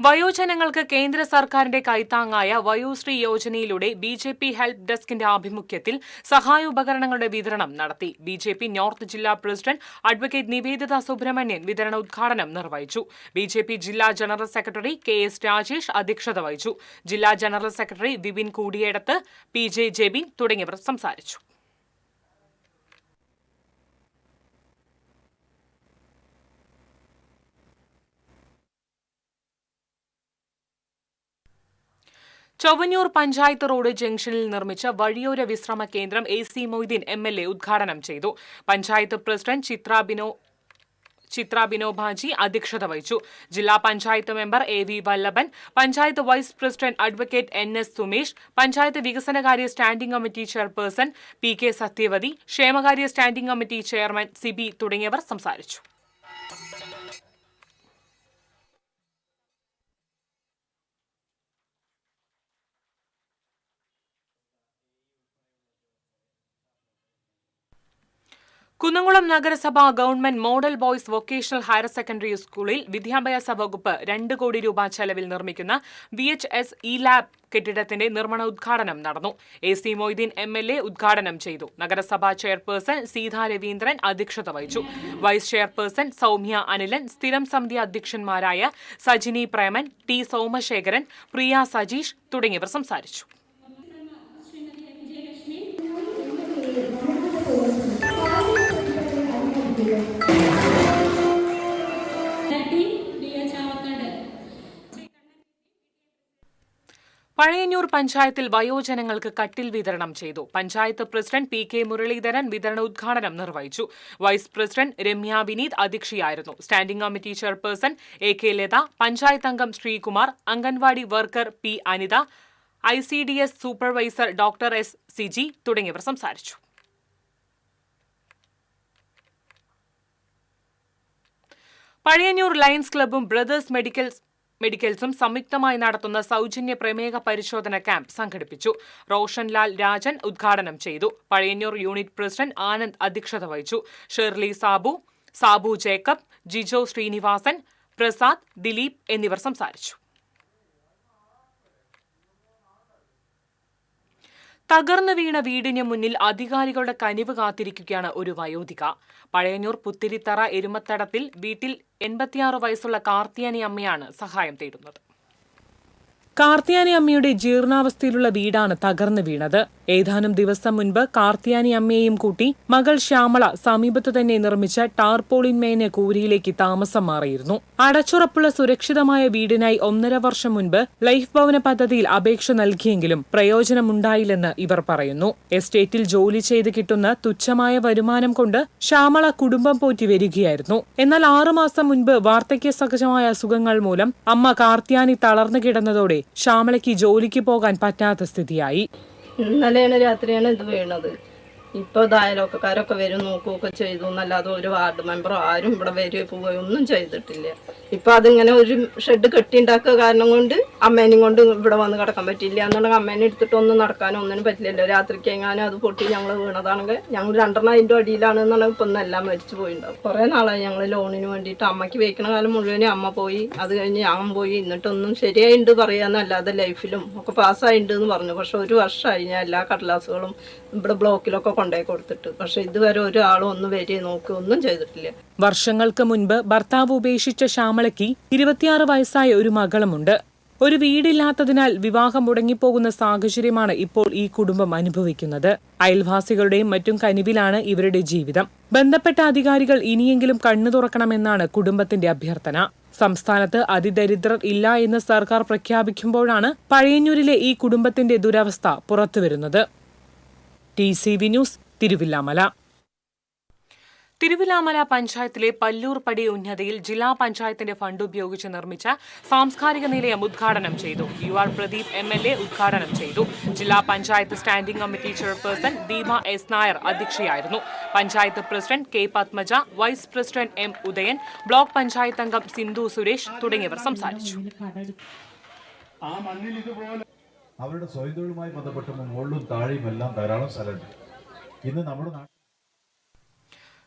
Speaker 2: വയോജനങ്ങൾക്ക് കേന്ദ്ര സർക്കാരിന്റെ കൈത്താങ്ങായ വയോശ്രീ യോജനയിലൂടെ BJP ഹെൽപ്പ് ഡെസ്കിന്റെ ആഭിമുഖ്യത്തിൽ സഹായോപകരണങ്ങളുടെ വിതരണം നടത്തി. BJP നോർത്ത് ജില്ലാ പ്രസിഡന്റ് അഡ്വക്കേറ്റ് നിവേദിത സുബ്രഹ്മണ്യൻ വിതരണ ഉദ്ഘാടനം നിർവഹിച്ചു. BJP ജില്ലാ ജനറൽ സെക്രട്ടറി KS രാജേഷ് അധ്യക്ഷത വഹിച്ചു. ജില്ലാ general secretary Vipin Koodiyedath, PJ Jebin തുടങ്ങിയവർ സംസാരിച്ചു. ചൊവ്വന്നൂർ പഞ്ചായത്ത് റോഡ് ജംഗ്ഷനിൽ നിർമ്മിച്ച വഴിയോര വിശ്രമ കേന്ദ്രം AC മൊയ്തീൻ MLA ഉദ്ഘാടനം ചെയ്തു. പഞ്ചായത്ത് പ്രസിഡന്റ് ചിത്ര ബിനോബാജി അധ്യക്ഷത വഹിച്ചു. ജില്ലാ panchayat member AV Vallabhan, panchayat vice president advocate NS Sumesh, panchayat വികസനകാര്യ standing committee chairperson PK Sathyavathi, ക്ഷേമകാര്യ സ്റ്റാൻഡിംഗ് കമ്മിറ്റി ചെയർമാൻ സിബി തുടങ്ങിയവർ സംസാരിച്ചു. കുന്നംകുളം നഗരസഭ government model boys vocational higher secondary സ്കൂളിൽ വിദ്യാഭ്യാസ വകുപ്പ് 2 കോടി രൂപ ചെലവിൽ നിർമ്മിക്കുന്ന VHS E-ലാബ് കെട്ടിടത്തിന്റെ നിർമ്മാണ ഉദ്ഘാടനം നടന്നു. AC മൊയ്തീൻ MLA ഉദ്ഘാടനം ചെയ്തു. നഗരസഭാ ചെയർപേഴ്സൺ സീത രവീന്ദ്രൻ അധ്യക്ഷത വഹിച്ചു. വൈസ് ചെയർപേഴ്സൺ സൗമ്യ അനിലൻ, സ്ഥിരം സമിതി അധ്യക്ഷന്മാരായ സജിനി പ്രേമൻ, T സോമശേഖരൻ, പ്രിയ സജീഷ് തുടങ്ങിയവർ സംസാരിച്ചു. പഴയന്നൂർ പഞ്ചായത്തിൽ വയോജനങ്ങൾക്ക് കട്ടിൽ വിതരണം ചെയ്തു. പഞ്ചായത്ത് പ്രസിഡന്റ് PK മുരളീധരൻ വിതരണ ഉദ്ഘാടനം നിർവഹിച്ചു. വൈസ് പ്രസിഡന്റ് രമ്യ വിനീത് അധ്യക്ഷയായിരുന്നു. Standing committee chairperson AK Latha, panchayat അംഗം Sreekumar, anganwadi worker P Anitha, ICDS supervisor Dr. S Siji തുടങ്ങിയവർ സംസാരിച്ചു. പഴയന്നൂർ ലയൺസ് ക്ലബ്ബും ബ്രദേഴ്സ് മെഡിക്കൽസും സംയുക്തമായി നടത്തുന്ന സൗജന്യ പ്രമേഹ പരിശോധന ക്യാമ്പ് സംഘടിപ്പിച്ചു. റോഷൻലാൽ രാജൻ ഉദ്ഘാടനം ചെയ്തു. പഴയന്നൂർ യൂണിറ്റ് പ്രസിഡന്റ് ആനന്ദ് അധ്യക്ഷത വഹിച്ചു. ഷെർലി സാബു ജേക്കബ്, ജിജോ ശ്രീനിവാസൻ, പ്രസാദ്, ദിലീപ് എന്നിവർ സംസാരിച്ചു. തകർന്നു വീണ വീടിന് മുന്നിൽ അധികാരികളുടെ കനിവ് കാത്തിരിക്കുകയാണ് ഒരു വയോധിക. പഴയന്നൂർ പുത്തിരിത്തറ എരുമത്തടത്തിൽ വീട്ടിൽ 86 വയസ്സുള്ള കാർത്തിയാനി അമ്മയാണ് സഹായം തേടുന്നത്. കാർത്തിയാനി അമ്മയുടെ ജീർണാവസ്ഥയിലുള്ള വീടാണ് തകർന്നു വീണത്. ഏതാനും ദിവസം മുൻപ് കാർത്തിയാനി അമ്മയെയും കൂട്ടി മകൾ ശ്യാമള സമീപത്ത് തന്നെ നിർമ്മിച്ച ടാർപോളിൻ മേഞ്ഞ കൂരിയിലേക്ക് താമസം മാറിയിരുന്നു. അടച്ചുറപ്പുള്ള സുരക്ഷിതമായ വീടിനായി 1.5 വർഷം മുൻപ് ലൈഫ് ഭവന പദ്ധതിയിൽ അപേക്ഷ നൽകിയെങ്കിലും പ്രയോജനമുണ്ടായില്ലെന്ന് ഇവർ പറയുന്നു. എസ്റ്റേറ്റിൽ ജോലി ചെയ്ത് കിട്ടുന്ന തുച്ഛമായ വരുമാനം കൊണ്ട് ശ്യാമള കുടുംബം പോറ്റി വരികയായിരുന്നു. എന്നാൽ 6 മാസം മുൻപ് വാർദ്ധക്യ സഹജമായ അസുഖങ്ങൾ മൂലം അമ്മ കാർത്തിയാനി തളർന്നു കിടന്നതോടെ ശ്യാമളയ്ക്ക് ജോലിക്ക് പോകാൻ പറ്റാത്ത സ്ഥിതിയായി.
Speaker 13: ഇന്നലെയാണ് രാത്രിയാണ് ഇത് വീണത്. ഇപ്പോൾ അയൽവക്കക്കാരൊക്കെ വരും നോക്കുകയൊക്കെ ചെയ്തു എന്നല്ലാതെ ഒരു വാർഡ് മെമ്പറോ ആരും ഇവിടെ വരികയോ പോവുകയോ ഒന്നും ചെയ്തിട്ടില്ല. ഇപ്പം അതിങ്ങനെ ഒരു ഷെഡ് കെട്ടിണ്ടാക്കുക കാരണം കൊണ്ട് അമ്മേനെയും കൊണ്ട് ഇവിടെ വന്ന് കിടക്കാൻ പറ്റില്ല എന്നുണ്ടെങ്കിൽ അമ്മേനെ എടുത്തിട്ടൊന്നും നടക്കാനോ ഒന്നിനും പറ്റില്ലല്ലോ. രാത്രിക്ക് എങ്ങാനും അത് പൊട്ടി ഞങ്ങൾ വീണതാണെങ്കിൽ ഞങ്ങൾ 2.5 അതിൻ്റെ അടിയിലാണെന്നുണ്ടെങ്കിൽ ഇപ്പം ഒന്നെല്ലാം മരിച്ചു പോയിണ്ടാവും. കുറേ നാളായി ഞങ്ങൾ ലോണിന് വേണ്ടിയിട്ട് അമ്മയ്ക്ക് വയ്ക്കണ കാലം മുഴുവനും അമ്മ പോയി, അത് കഴിഞ്ഞ് ഞാൻ പോയി, എന്നിട്ടൊന്നും ശരിയായിട്ടുണ്ട് പറയാന്നല്ലാതെ ലൈഫിലും ഒക്കെ പാസ്സായിട്ടുണ്ട് എന്ന് പറഞ്ഞു. പക്ഷെ 1 വർഷമായി ഞാൻ എല്ലാ കടലാസുകളും ഇവിടെ ബ്ലോക്കിലൊക്കെ കൊണ്ടുപോയി കൊടുത്തിട്ട്. പക്ഷെ ഇതുവരെ ഒരാളും ഒന്നും വരിക നോക്കി ഒന്നും ചെയ്തിട്ടില്ല.
Speaker 2: വർഷങ്ങൾക്ക് മുൻപ് ഭർത്താവ് ഉപേക്ഷിച്ച ശ്യാമളയ്ക്ക് 26 വയസ്സായ ഒരു മകളുമുണ്ട്. ഒരു വീടില്ലാത്തതിനാൽ വിവാഹം മുടങ്ങിപ്പോകുന്ന സാഹചര്യമാണ് ഇപ്പോൾ ഈ കുടുംബം അനുഭവിക്കുന്നത്. അയൽവാസികളുടെയും മറ്റും കനിവിലാണ് ഇവരുടെ ജീവിതം. ബന്ധപ്പെട്ട അധികാരികൾ ഇനിയെങ്കിലും കണ്ണു തുറക്കണമെന്നാണ് കുടുംബത്തിന്റെ അഭ്യർത്ഥന. സംസ്ഥാനത്ത് അതിദരിദ്രർ ഇല്ല എന്ന് സർക്കാർ പ്രഖ്യാപിക്കുമ്പോഴാണ് പഴയന്നൂരിലെ ഈ കുടുംബത്തിന്റെ ദുരവസ്ഥ പുറത്തുവരുന്നത്. TCV news, Thiruvilwamala. തിരുവില്ലാമല പഞ്ചായത്തിലെ പല്ലൂർ പടി ഉന്നതിയിൽ ജില്ലാ പഞ്ചായത്തിന്റെ ഫണ്ട് ഉപയോഗിച്ച് നിർമ്മിച്ച സാംസ്കാരിക നിലയം ഉദ്ഘാടനം ചെയ്തു. UR പ്രദീപ് MLA ഉദ്ഘാടനം ചെയ്തു. ജില്ലാ panchayat standing committee chairperson Deepa S Nair അധ്യക്ഷയായിരുന്നു. Panchayat president K Padmaja, vice president M Udayan, block panchayat അംഗം സിന്ധു സുരേഷ് തുടങ്ങിയവർ സംസാരിച്ചു.
Speaker 14: അവരുടെ സ്വയം തൊഴിലുമായി ബന്ധപ്പെട്ട് മുകളിലും താഴെയും എല്ലാം ധാരാളം സ്ഥലമുണ്ട്. ഇന്ന് നമ്മുടെ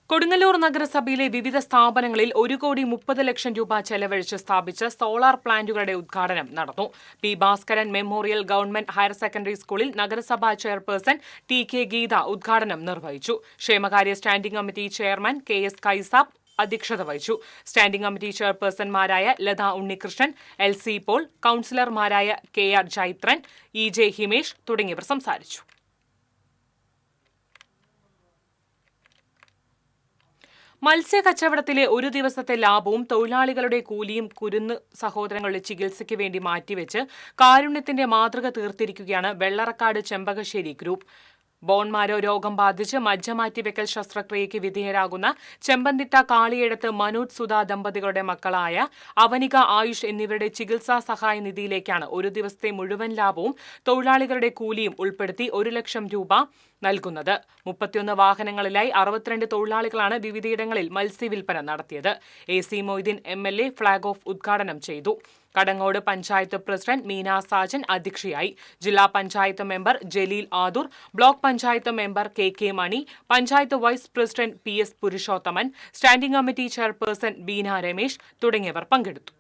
Speaker 2: കൊടുങ്ങല്ലൂർ നഗരസഭയിലെ വിവിധ സ്ഥാപനങ്ങളിൽ 1,30,00,000 രൂപ ചെലവഴിച്ച് സ്ഥാപിച്ച സോളാർ പ്ലാന്റുകളുടെ ഉദ്ഘാടനം നടന്നു. P Bhaskaran memorial government higher secondary സ്കൂളിൽ നഗരസഭാ ചെയർപേഴ്സൺ ടി.കെ. ഗീത ഉദ്ഘാടനം നിർവഹിച്ചു. ക്ഷേമകാര്യ standing committee chairman K S. Kaisab അധ്യക്ഷത വഹിച്ചു. സ്റ്റാൻഡിംഗ് കമ്മിറ്റി ചെയർപേഴ്സൺമാരായ ലത ഉണ്ണികൃഷ്ണൻ, എൽ.സി. പോൾ, കൌൺസിലർമാരായ കെ.ആർ. ജൈത്രൻ, ഇ.ജെ. ഹിമേഷ് തുടങ്ങിയവർ സംസാരിച്ചു. മത്സ്യകച്ചവടത്തിലെ ഒരു ദിവസത്തെ ലാഭവും തൊഴിലാളികളുടെ കൂലിയും കുരുന്ന് സഹോദരങ്ങളുടെ ചികിത്സയ്ക്ക് വേണ്ടി മാറ്റിവെച്ച് കാരുണ്യത്തിന്റെ മാതൃക തീർത്തിരിക്കുകയാണ് വെള്ളറക്കാട് ചെമ്പകശ്ശേരി ഗ്രൂപ്പ്. ബോൺമാരോ രോഗം ബാധിച്ച് മജ്ജ മാറ്റിവെക്കൽ ശസ്ത്രക്രിയയ്ക്ക് വിധേയരാകുന്ന ചെമ്പന്തിട്ട കാളിയെടുത്ത് മനോജ് സുധ ദമ്പതികളുടെ മക്കളായ അവനിക, ആയുഷ് എന്നിവരുടെ ചികിത്സാ സഹായ നിധിയിലേക്കാണ് ഒരു ദിവസത്തെ മുഴുവൻ ലാഭവും തൊഴിലാളികളുടെ കൂലിയും ഉൾപ്പെടുത്തി 1,00,000 രൂപ നൽകുന്നത്. 31 വാഹനങ്ങളിലായി 62 തൊഴിലാളികളാണ് വിവിധയിടങ്ങളിൽ മത്സ്യവില്പന നടത്തിയത്. A.C. Moideen MLA flag off ഉദ്ഘാടനം ചെയ്തു. കടങ്ങോട് പഞ്ചായത്ത് പ്രസിഡന്റ് മീന സാജൻ അധ്യക്ഷയായി. ജില്ലാ panchayat member Jaleel Adoor, block panchayat member K.K. Mani, panchayat vice president P.S. Purushothaman, standing committee chairperson Beena Ramesh തുടങ്ങിയവർ പങ്കെടുത്തു.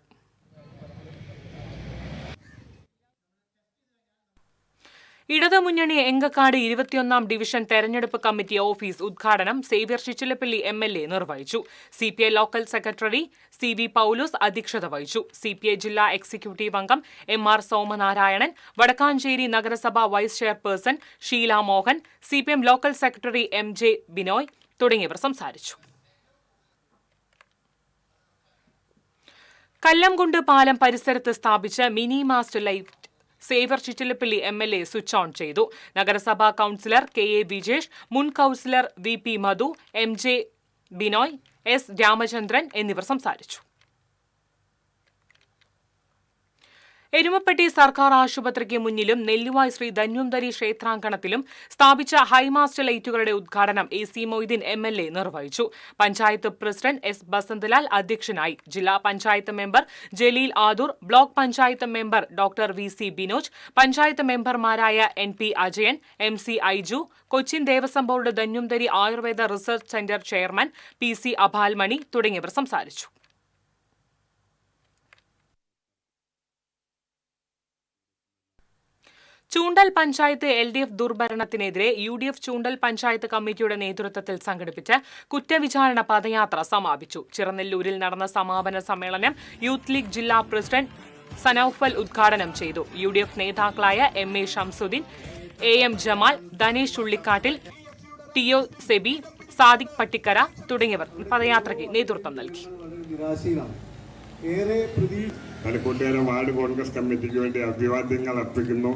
Speaker 2: ഇടതുമുന്നണി എങ്കക്കാട് 21ാം ഡിവിഷൻ തെരഞ്ഞെടുപ്പ് കമ്മിറ്റി ഓഫീസ് ഉദ്ഘാടനം സേവ്യർ ചിറ്റിലപ്പള്ളി MLA നിർവഹിച്ചു. CPI local secretary CV Paulose അധ്യക്ഷത വഹിച്ചു. CPI ജില്ലാ എക്സിക്യൂട്ടീവ് അംഗം MR സോമനാരായണൻ, വടക്കാഞ്ചേരി നഗരസഭ vice chairperson Sheela Mohan, CPM local secretary MJ Binoy തുടങ്ങിയവർ സംസാരിച്ചു. കല്ലംകുണ്ട് പാലം പരിസരത്ത് സ്ഥാപിച്ച mini mast light Xavier Chittilappilly MLA switch on ചെയ്തു. നഗരസഭാ കൌൺസിലർ KA വിജേഷ്, മുൻ councillor VP Madhu, MJ Binoy, S Ramachandran എന്നിവർ സംസാരിച്ചു. എരുമപ്പെട്ടി സർക്കാർ ആശുപത്രിക്ക് മുന്നിലും നെല്ലുവായ് ശ്രീ ധന്വന്തരി ക്ഷേത്രാങ്കണത്തിലും സ്ഥാപിച്ച ഹൈമാസ്റ്റ് ലൈറ്റുകളുടെ ഉദ്ഘാടനം A.C. മൊയ്തീൻ MLA നിർവഹിച്ചു. Panchayat president S. ബസന്തലാൽ അധ്യക്ഷനായി. ജില്ലാ panchayat member Jaleel Adoor, block panchayat member doctor VC Binoj, panchayat മെമ്പർമാരായ NP Ajayan, MC Aiju, Cochin Devaswom board Dhanwantari Ayurveda research centre chairman PC Abhalmani തുടങ്ങിയവർ സംസാരിച്ചു. ചൂണ്ടൽ പഞ്ചായത്ത് LDF ദുർഭരണത്തിനെതിരെ UDF ചൂണ്ടൽ പഞ്ചായത്ത് കമ്മിറ്റിയുടെ നേതൃത്വത്തിൽ സംഘടിപ്പിച്ച കുറ്റവിചാരണ പദയാത്ര സമാപിച്ചു. ചിറനെല്ലൂരിൽ നടന്ന സമാപന സമ്മേളനം യൂത്ത് ലീഗ് ജില്ലാ പ്രസിഡന്റ് സനൌഫൽ ഉദ്ഘാടനം ചെയ്തു. UDF നേതാക്കളായ MA Shamsuddin, AM Jamal, Dhanesh Ullikkattil, TO Seby, Sadiq Pattikkara തുടങ്ങിയവർ പദയാത്രയ്ക്ക് നേതൃത്വം നൽകി.
Speaker 15: മലക്കോട്ടുകര വാർഡ് കോൺഗ്രസ് കമ്മിറ്റിക്ക് വേണ്ടി അഭിവാദ്യങ്ങൾ അർപ്പിക്കുന്നു.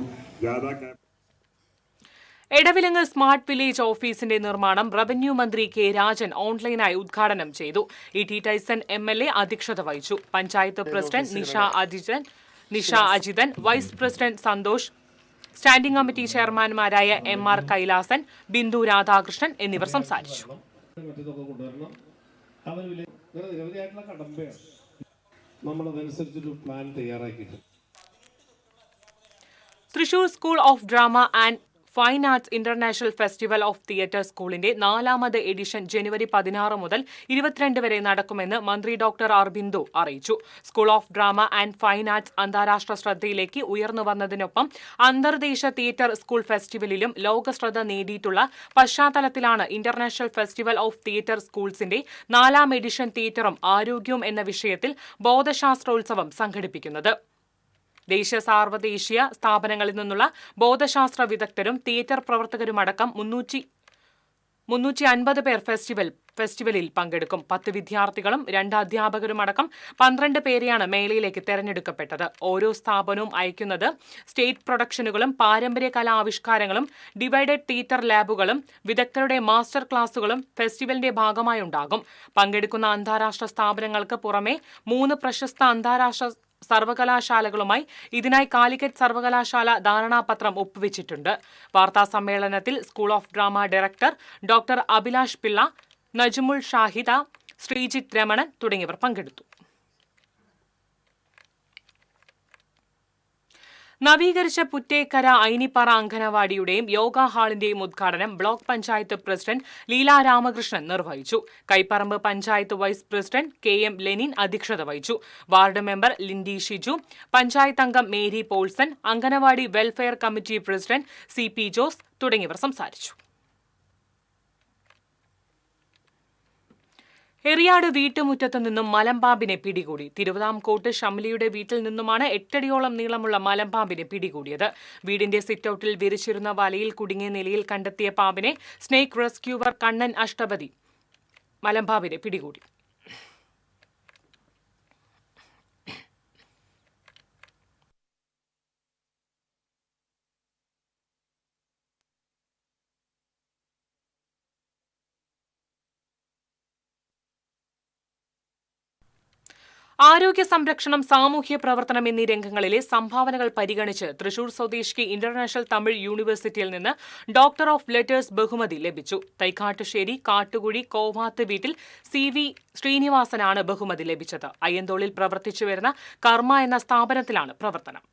Speaker 2: എടവിലങ്ങ് സ്മാർട്ട് വില്ലേജ് ഓഫീസിന്റെ നിർമ്മാണം റവന്യൂ മന്ത്രി K. രാജൻ ഓൺലൈനായി ഉദ്ഘാടനം ചെയ്തു. E.T. ടൈസൺ MLA അധ്യക്ഷത വഹിച്ചു. Panchayat president Nisha Ajithan, vice president Santhosh, standing committee ചെയർമാൻമാരായ MR കൈലാസൻ, ബിന്ദു രാധാകൃഷ്ണൻ എന്നിവർ സംസാരിച്ചു. Thrissur school of drama and fine arts international festival of theatre സ്കൂളിന്റെ 4ാമത് എഡിഷൻ ജനുവരി 16 മുതൽ 22 വരെ നടക്കുമെന്ന് മന്ത്രി ഡോക്ടർ ആർ ബിന്ദു അറിയിച്ചു. School of drama and fine arts അന്താരാഷ്ട്ര ശ്രദ്ധയിലേക്ക് ഉയർന്നു വന്നതിനൊപ്പം അന്തർദേശ തിയേറ്റർ സ്കൂൾ ഫെസ്റ്റിവലിലും ലോകശ്രദ്ധ നേടിയിട്ടുള്ള പശ്ചാത്തലത്തിലാണ് ഇന്റർനാഷണൽ ഫെസ്റ്റിവൽ ഓഫ് തിയേറ്റർ സ്കൂൾസിന്റെ 4ാം എഡിഷൻ തിയേറ്ററും ആരോഗ്യവും എന്ന വിഷയത്തിൽ ബോധശാസ്ത്രോത്സവം സംഘടിപ്പിക്കുന്നത്. ദേശീയ സാർവദേശീയ സ്ഥാപനങ്ങളിൽ നിന്നുള്ള ബോധശാസ്ത്ര വിദഗ്ധരും തിയേറ്റർ പ്രവർത്തകരുമടക്കം 350 പേർ ഫെസ്റ്റിവലിൽ പങ്കെടുക്കും. 10 വിദ്യാർത്ഥികളും 2 അധ്യാപകരുമടക്കം 12 പേരെയാണ് മേളയിലേക്ക് തെരഞ്ഞെടുക്കപ്പെട്ടത്. ഓരോ സ്ഥാപനവും അയക്കുന്നത് സ്റ്റേറ്റ് പ്രൊഡക്ഷനുകളും പാരമ്പര്യ കലാവിഷ്കാരങ്ങളും ഡിവൈഡഡ് തിയേറ്റർ ലാബുകളും വിദഗ്ധരുടെ മാസ്റ്റർ ക്ലാസുകളും ഫെസ്റ്റിവലിന്റെ ഭാഗമായുണ്ടാകും. പങ്കെടുക്കുന്ന അന്താരാഷ്ട്ര സ്ഥാപനങ്ങൾക്ക് പുറമെ 3 പ്രശസ്ത അന്താരാഷ്ട്ര സർവകലാശാലകളുമായി ഇതിനായി കാലിക്കറ്റ് സർവകലാശാല ധാരണാപത്രം ഒപ്പുവെച്ചിട്ടുണ്ട്. വാർത്താ സമ്മേളനത്തിൽ school of drama director doctor Abhilash Pillai, Najmul Shahida, Sreejith Ramanan തുടങ്ങിയവർ പങ്കെടുത്തു. നവീകരിച്ച പുറ്റേക്കര ഐനിപ്പാറ അംഗനവാടിയുടെയും യോഗ ഹാളിന്റെയും ഉദ്ഘാടനം ബ്ലോക്ക് പഞ്ചായത്ത് പ്രസിഡന്റ് ലീല രാമകൃഷ്ണൻ നിർവഹിച്ചു. Kaiparambu panchayat vice president KM Lenin അധ്യക്ഷത വഹിച്ചു. Ward member Lindy Shiju, panchayat അംഗം Mary Paulson, anganwadi welfare committee president CP Jose തുടങ്ങിയവർ സംസാരിച്ചു. എറിയാട് വീട്ടുമുറ്റത്തു നിന്നും മലമ്പാമ്പിനെ പിടികൂടി. തിരുവിതാംകോട്ട് ഷംലിയുടെ വീട്ടിൽ നിന്നുമാണ് 8 അടിയോളം നീളമുള്ള മലമ്പാമ്പിനെ പിടികൂടിയത്. വീടിന്റെ സിറ്റൌട്ടിൽ വിരിച്ചിരുന്ന വലയിൽ കുടുങ്ങിയ നിലയിൽ കണ്ടെത്തിയ പാമ്പിനെ സ്നേക്ക് റെസ്ക്യൂവർ കണ്ണൻ അഷ്ടപതി മലമ്പാമ്പിനെ പിടികൂടി. ആരോഗ്യ സംരക്ഷണം, സാമൂഹ്യ പ്രവർത്തനം എന്നീ രംഗങ്ങളിലെ സംഭാവനകൾ പരിഗണിച്ച് തൃശൂർ സ്വദേശിക്ക് ഇന്റർനാഷണൽ തമിഴ് യൂണിവേഴ്സിറ്റിയിൽ നിന്ന് ഡോക്ടർ ഓഫ് ലെറ്റേഴ്സ് ബഹുമതി ലഭിച്ചു. തൈക്കാട്ടുശ്ശേരി കാട്ടുകുഴി കോവാത്ത് വീട്ടിൽ CV ശ്രീനിവാസനാണ് ബഹുമതി ലഭിച്ചത്. അയ്യന്തോളിൽ പ്രവർത്തിച്ചുവരുന്ന കർമ്മ എന്ന സ്ഥാപനത്തിലാണ് പ്രവർത്തനം.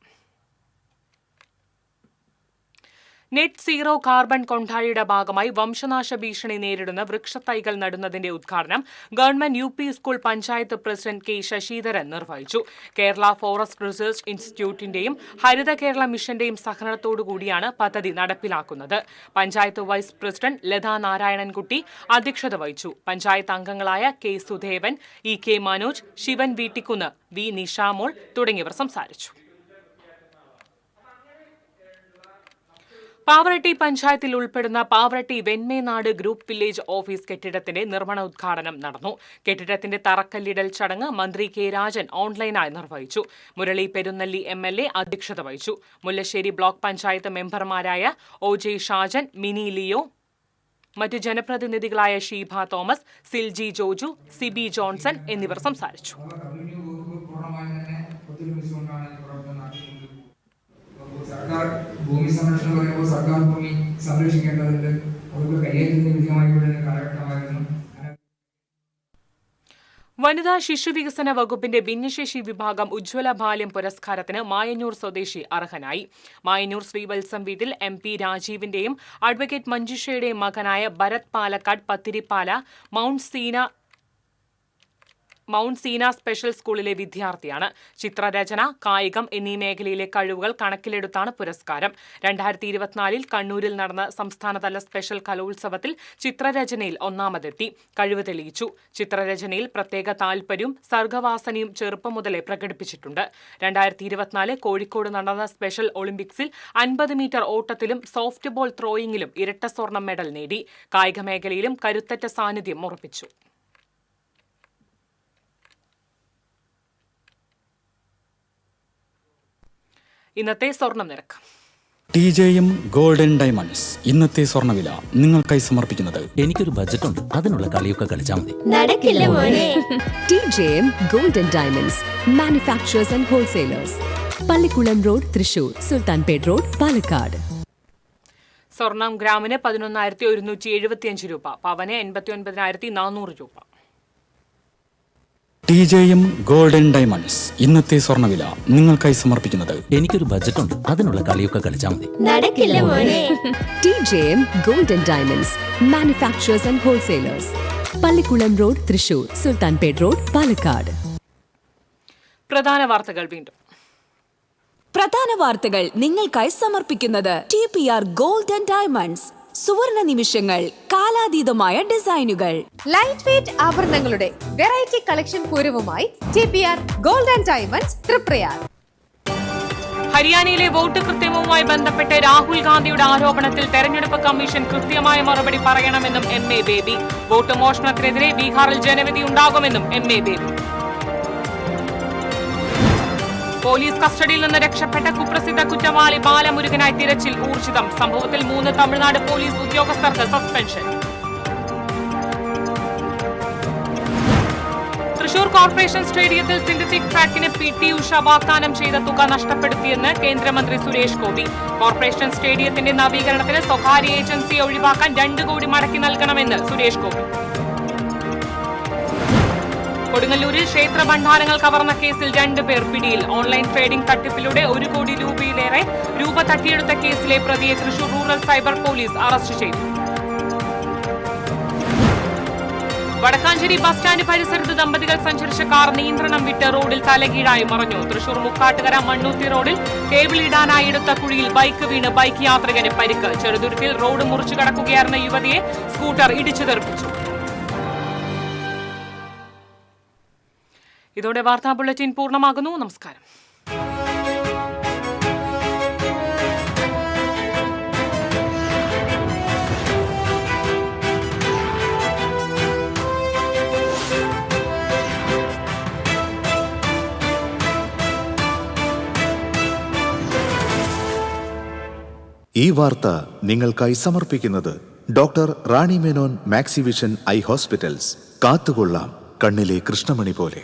Speaker 2: നെറ്റ് സീറോ കാർബൺ കൊണ്ടാഴിയുടെ ഭാഗമായി വംശനാശ ഭീഷണി നേരിടുന്ന വൃക്ഷത്തൈകൾ നടുന്നതിന്റെ ഉദ്ഘാടനം government UP school panchayat president K Sasidharan നിർവഹിച്ചു. കേരള ഫോറസ്റ്റ് റിസർച്ച് ഇൻസ്റ്റിറ്റ്യൂട്ടിന്റെയും ഹരിത കേരള മിഷന്റെയും സഹകരണത്തോടുകൂടിയാണ് പദ്ധതി നടപ്പിലാക്കുന്നത്. പഞ്ചായത്ത് വൈസ് പ്രസിഡന്റ് ലതാ നാരായണൻകുട്ടി അധ്യക്ഷത വഹിച്ചു. പഞ്ചായത്ത് അംഗങ്ങളായ K Sudhevan, EK Manoj, Shivan Veettikkunnu, V Nishamol തുടങ്ങിയവർ സംസാരിച്ചു. പാവറട്ടി പഞ്ചായത്തിൽ ഉൾപ്പെടുന്ന Pavaratty Venmenad group village office കെട്ടിടത്തിന്റെ നിർമ്മാണ ഉദ്ഘാടനം നടന്നു. കെട്ടിടത്തിന്റെ തറക്കല്ലിടൽ ചടങ്ങ് മന്ത്രി K രാജൻ ഓൺലൈനായി നിർവഹിച്ചു. മുരളി പെരുന്നല്ലി MLA അധ്യക്ഷത വഹിച്ചു. മുല്ലശ്ശേരി ബ്ലോക്ക് പഞ്ചായത്ത് മെമ്പർമാരായ OJ ഷാജൻ, മിനി ലിയോ, മറ്റു ജനപ്രതിനിധികളായ ഷീബ തോമസ്, സിൽജി ജോജു, സിബി ജോൺസൺ എന്നിവർ സംസാരിച്ചു.
Speaker 16: സർക്കാർ ഭൂമി സംരക്ഷണം പറയുമ്പോൾ സർക്കാർ ഭൂമി സംരക്ഷിക്കേണ്ടതുണ്ട്. അവർക്ക് കയ്യേറ്റത്തിന് വിധേയമായിക്കൊള്ളുന്ന കാലഘട്ടമായിരുന്നു.
Speaker 2: വനിതാ ശിശു വികസന വകുപ്പിന്റെ ഭിന്നശേഷി വിഭാഗം ഉജ്ജ്വല ബാല്യം പുരസ്കാരത്തിന് മായന്നൂർ സ്വദേശി അർഹനായി. മായന്നൂർ ശ്രീവത്സം വീട്ടിൽ MP രാജീവിന്റെയും അഡ്വക്കേറ്റ് മഞ്ജുഷയുടെയും മകനായ ഭരത് പാലക്കാട് പത്തിരിപ്പാല മൗണ്ട് സീന സ്പെഷ്യൽ സ്കൂളിലെ വിദ്യാർത്ഥിയാണ്. ചിത്രരചന, കായികം എന്നീ മേഖലയിലെ കഴിവുകൾ കണക്കിലെടുത്താണ് പുരസ്കാരം. 2024 കണ്ണൂരിൽ നടന്ന സംസ്ഥാനതല സ്പെഷ്യൽ കലോത്സവത്തിൽ ചിത്രരചനയിൽ ഒന്നാമതെത്തി. കഴിവ് തെളിയിച്ചു. ചിത്രരചനയിൽ പ്രത്യേക താൽപര്യവും സർഗവാസനയും ചെറുപ്പം മുതലേ പ്രകടിപ്പിച്ചിട്ടുണ്ട്. 2024 കോഴിക്കോട് നടന്ന സ്പെഷ്യൽ ഒളിമ്പിക്സിൽ 50 മീറ്റർ ഓട്ടത്തിലും സോഫ്റ്റ് ബോൾ ത്രോയിങ്ങിലും ഇരട്ട സ്വർണ്ണ മെഡൽ നേടി. കായിക മേഖലയിലും കരുത്തറ്റ സാന്നിധ്യം ഉറപ്പിച്ചു. ഇന്നത്തെ സ്വർണം നിരക്ക്.
Speaker 17: TJM ഗോൾഡൻ ഡയമണ്ട്സ് ഇന്നത്തെ സ്വർണ്ണവില നിങ്ങൾക്കായി സമർപ്പിക്കുന്നത്.
Speaker 10: എനിക്കൊരു ബജറ്റ് ഉണ്ട്, അതിനുള്ള കളിയൊക്കെ കളിച്ചാൽ മതി.
Speaker 18: നടക്കില്ല മോനെ. TJM golden diamonds manufacturers and wholesalers, Pallikkulam road, Thrissur, Sulthanpet road, Palakkad.
Speaker 2: സ്വർണം ഗ്രാമിന് 11,175 രൂപ, പവന് 89,400 രൂപ.
Speaker 17: TJM ഗോൾഡൻ ഡയമണ്ട്സ് ഇന്നത്തെ സ്വർണ്ണവില നിങ്ങൾക്കായി സമർപ്പിക്കുന്നത്.
Speaker 10: എനിക്കൊരു ബജറ്റ് ഉണ്ട്, അതിനുള്ള കളിയൊക്കെ കളിച്ചാൽ മതി.
Speaker 18: നടക്കില്ല മോനെ. TJM golden diamonds manufacturers and wholesalers, Pallikkulam road, Thrissur, Sulthanpet road, Palakkad.
Speaker 2: പ്രധാന വാർത്തകൾ വീണ്ടും.
Speaker 3: പ്രധാന വാർത്തകൾ നിങ്ങൾക്കായി സമർപ്പിക്കുന്നത് TPR ഗോൾഡൻ ഡയമണ്ട്സ്. സുവർണ നിമിഷങ്ങൾ, കാലാതീതമായ ഡിസൈനുകൾ.
Speaker 4: ലൈറ്റ് വെയ്റ്റ് ആഭരണങ്ങളുടെ വെറൈറ്റി കളക്ഷൻ പൂരവുമായി TPR ഗോൾഡൻ ഡയമണ്ട്സ് തൃപ്രയാർ.
Speaker 2: ഹരിയാനയിലെ വോട്ട് കൃത്രിമവുമായി ബന്ധപ്പെട്ട് രാഹുൽ ഗാന്ധിയുടെ ആരോപണത്തിൽ തെരഞ്ഞെടുപ്പ് കമ്മീഷൻ കൃത്യമായ മറുപടി പറയണമെന്നും MA ബേബി. വോട്ട് മോഷണത്തിനെതിരെ ബീഹാറിൽ ജനവിധി ഉണ്ടാകുമെന്നും MA ബേബി. പോലീസ് കസ്റ്റഡിയിൽ നിന്ന് രക്ഷപ്പെട്ട കുപ്രസിദ്ധ കുറ്റവാളി ബാലമുരുകനായി തിരച്ചിൽ ഊർജിതം. സംഭവത്തിൽ 3 തമിഴ്നാട് പോലീസ് ഉദ്യോഗസ്ഥർക്ക് സസ്പെൻഷൻ. തൃശൂർ കോർപ്പറേഷൻ സ്റ്റേഡിയത്തിൽ സിന്തറ്റിക് ട്രാക്കിന് PT ഉഷ വാഗ്ദാനം ചെയ്ത തുക നഷ്ടപ്പെടുത്തിയെന്ന് കേന്ദ്രമന്ത്രി സുരേഷ് ഗോപി. കോർപ്പറേഷൻ സ്റ്റേഡിയത്തിന്റെ നവീകരണത്തിന് സ്വകാര്യ ഏജൻസിയെ ഒഴിവാക്കാൻ 2 കോടി മടക്കി നൽകണമെന്ന് സുരേഷ് ഗോപി. കൊടുങ്ങല്ലൂരിൽ ക്ഷേത്ര ഭണ്ഡാരങ്ങൾ കവർന്ന കേസിൽ 2 പേർ പിടിയിൽ. ഓൺലൈൻ ട്രേഡിംഗ് തട്ടിപ്പിലൂടെ 1 കോടി രൂപയിലേറെ രൂപ തട്ടിയെടുത്ത കേസിലെ പ്രതിയെ Thrissur rural cyber police arrest ചെയ്തു. വടക്കാഞ്ചേരി ബസ് സ്റ്റാൻഡ് പരിസരത്ത് ദമ്പതികൾ സഞ്ചരിച്ച കാർ നിയന്ത്രണം വിട്ട് റോഡിൽ തലകീഴായി മറിഞ്ഞു. തൃശൂർ മുക്കാട്ടുകര മണ്ണൂത്തി റോഡിൽ കേബിൾ ഇടാനായി എടുത്ത കുഴിയിൽ ബൈക്ക് വീണ് ബൈക്ക് യാത്രികന് പരിക്ക്. ചെറുതുരുത്തിൽ റോഡ് മുറിച്ചു കടക്കുകയായിരുന്ന യുവതിയെ സ്കൂട്ടർ ഇടിച്ചു തെറിപ്പിച്ചു. ഇതോടെ വാർത്താ ബുള്ളറ്റിൻ പൂർണ്ണമാകുന്നു. നമസ്കാരം.
Speaker 1: ഈ വാർത്ത നിങ്ങൾക്കായി സമർപ്പിക്കുന്നത് doctor Rani Menon Maxivision I hospitals. കാത്തുകൊള്ളാം കണ്ണിലെ കൃഷ്ണമണി പോലെ.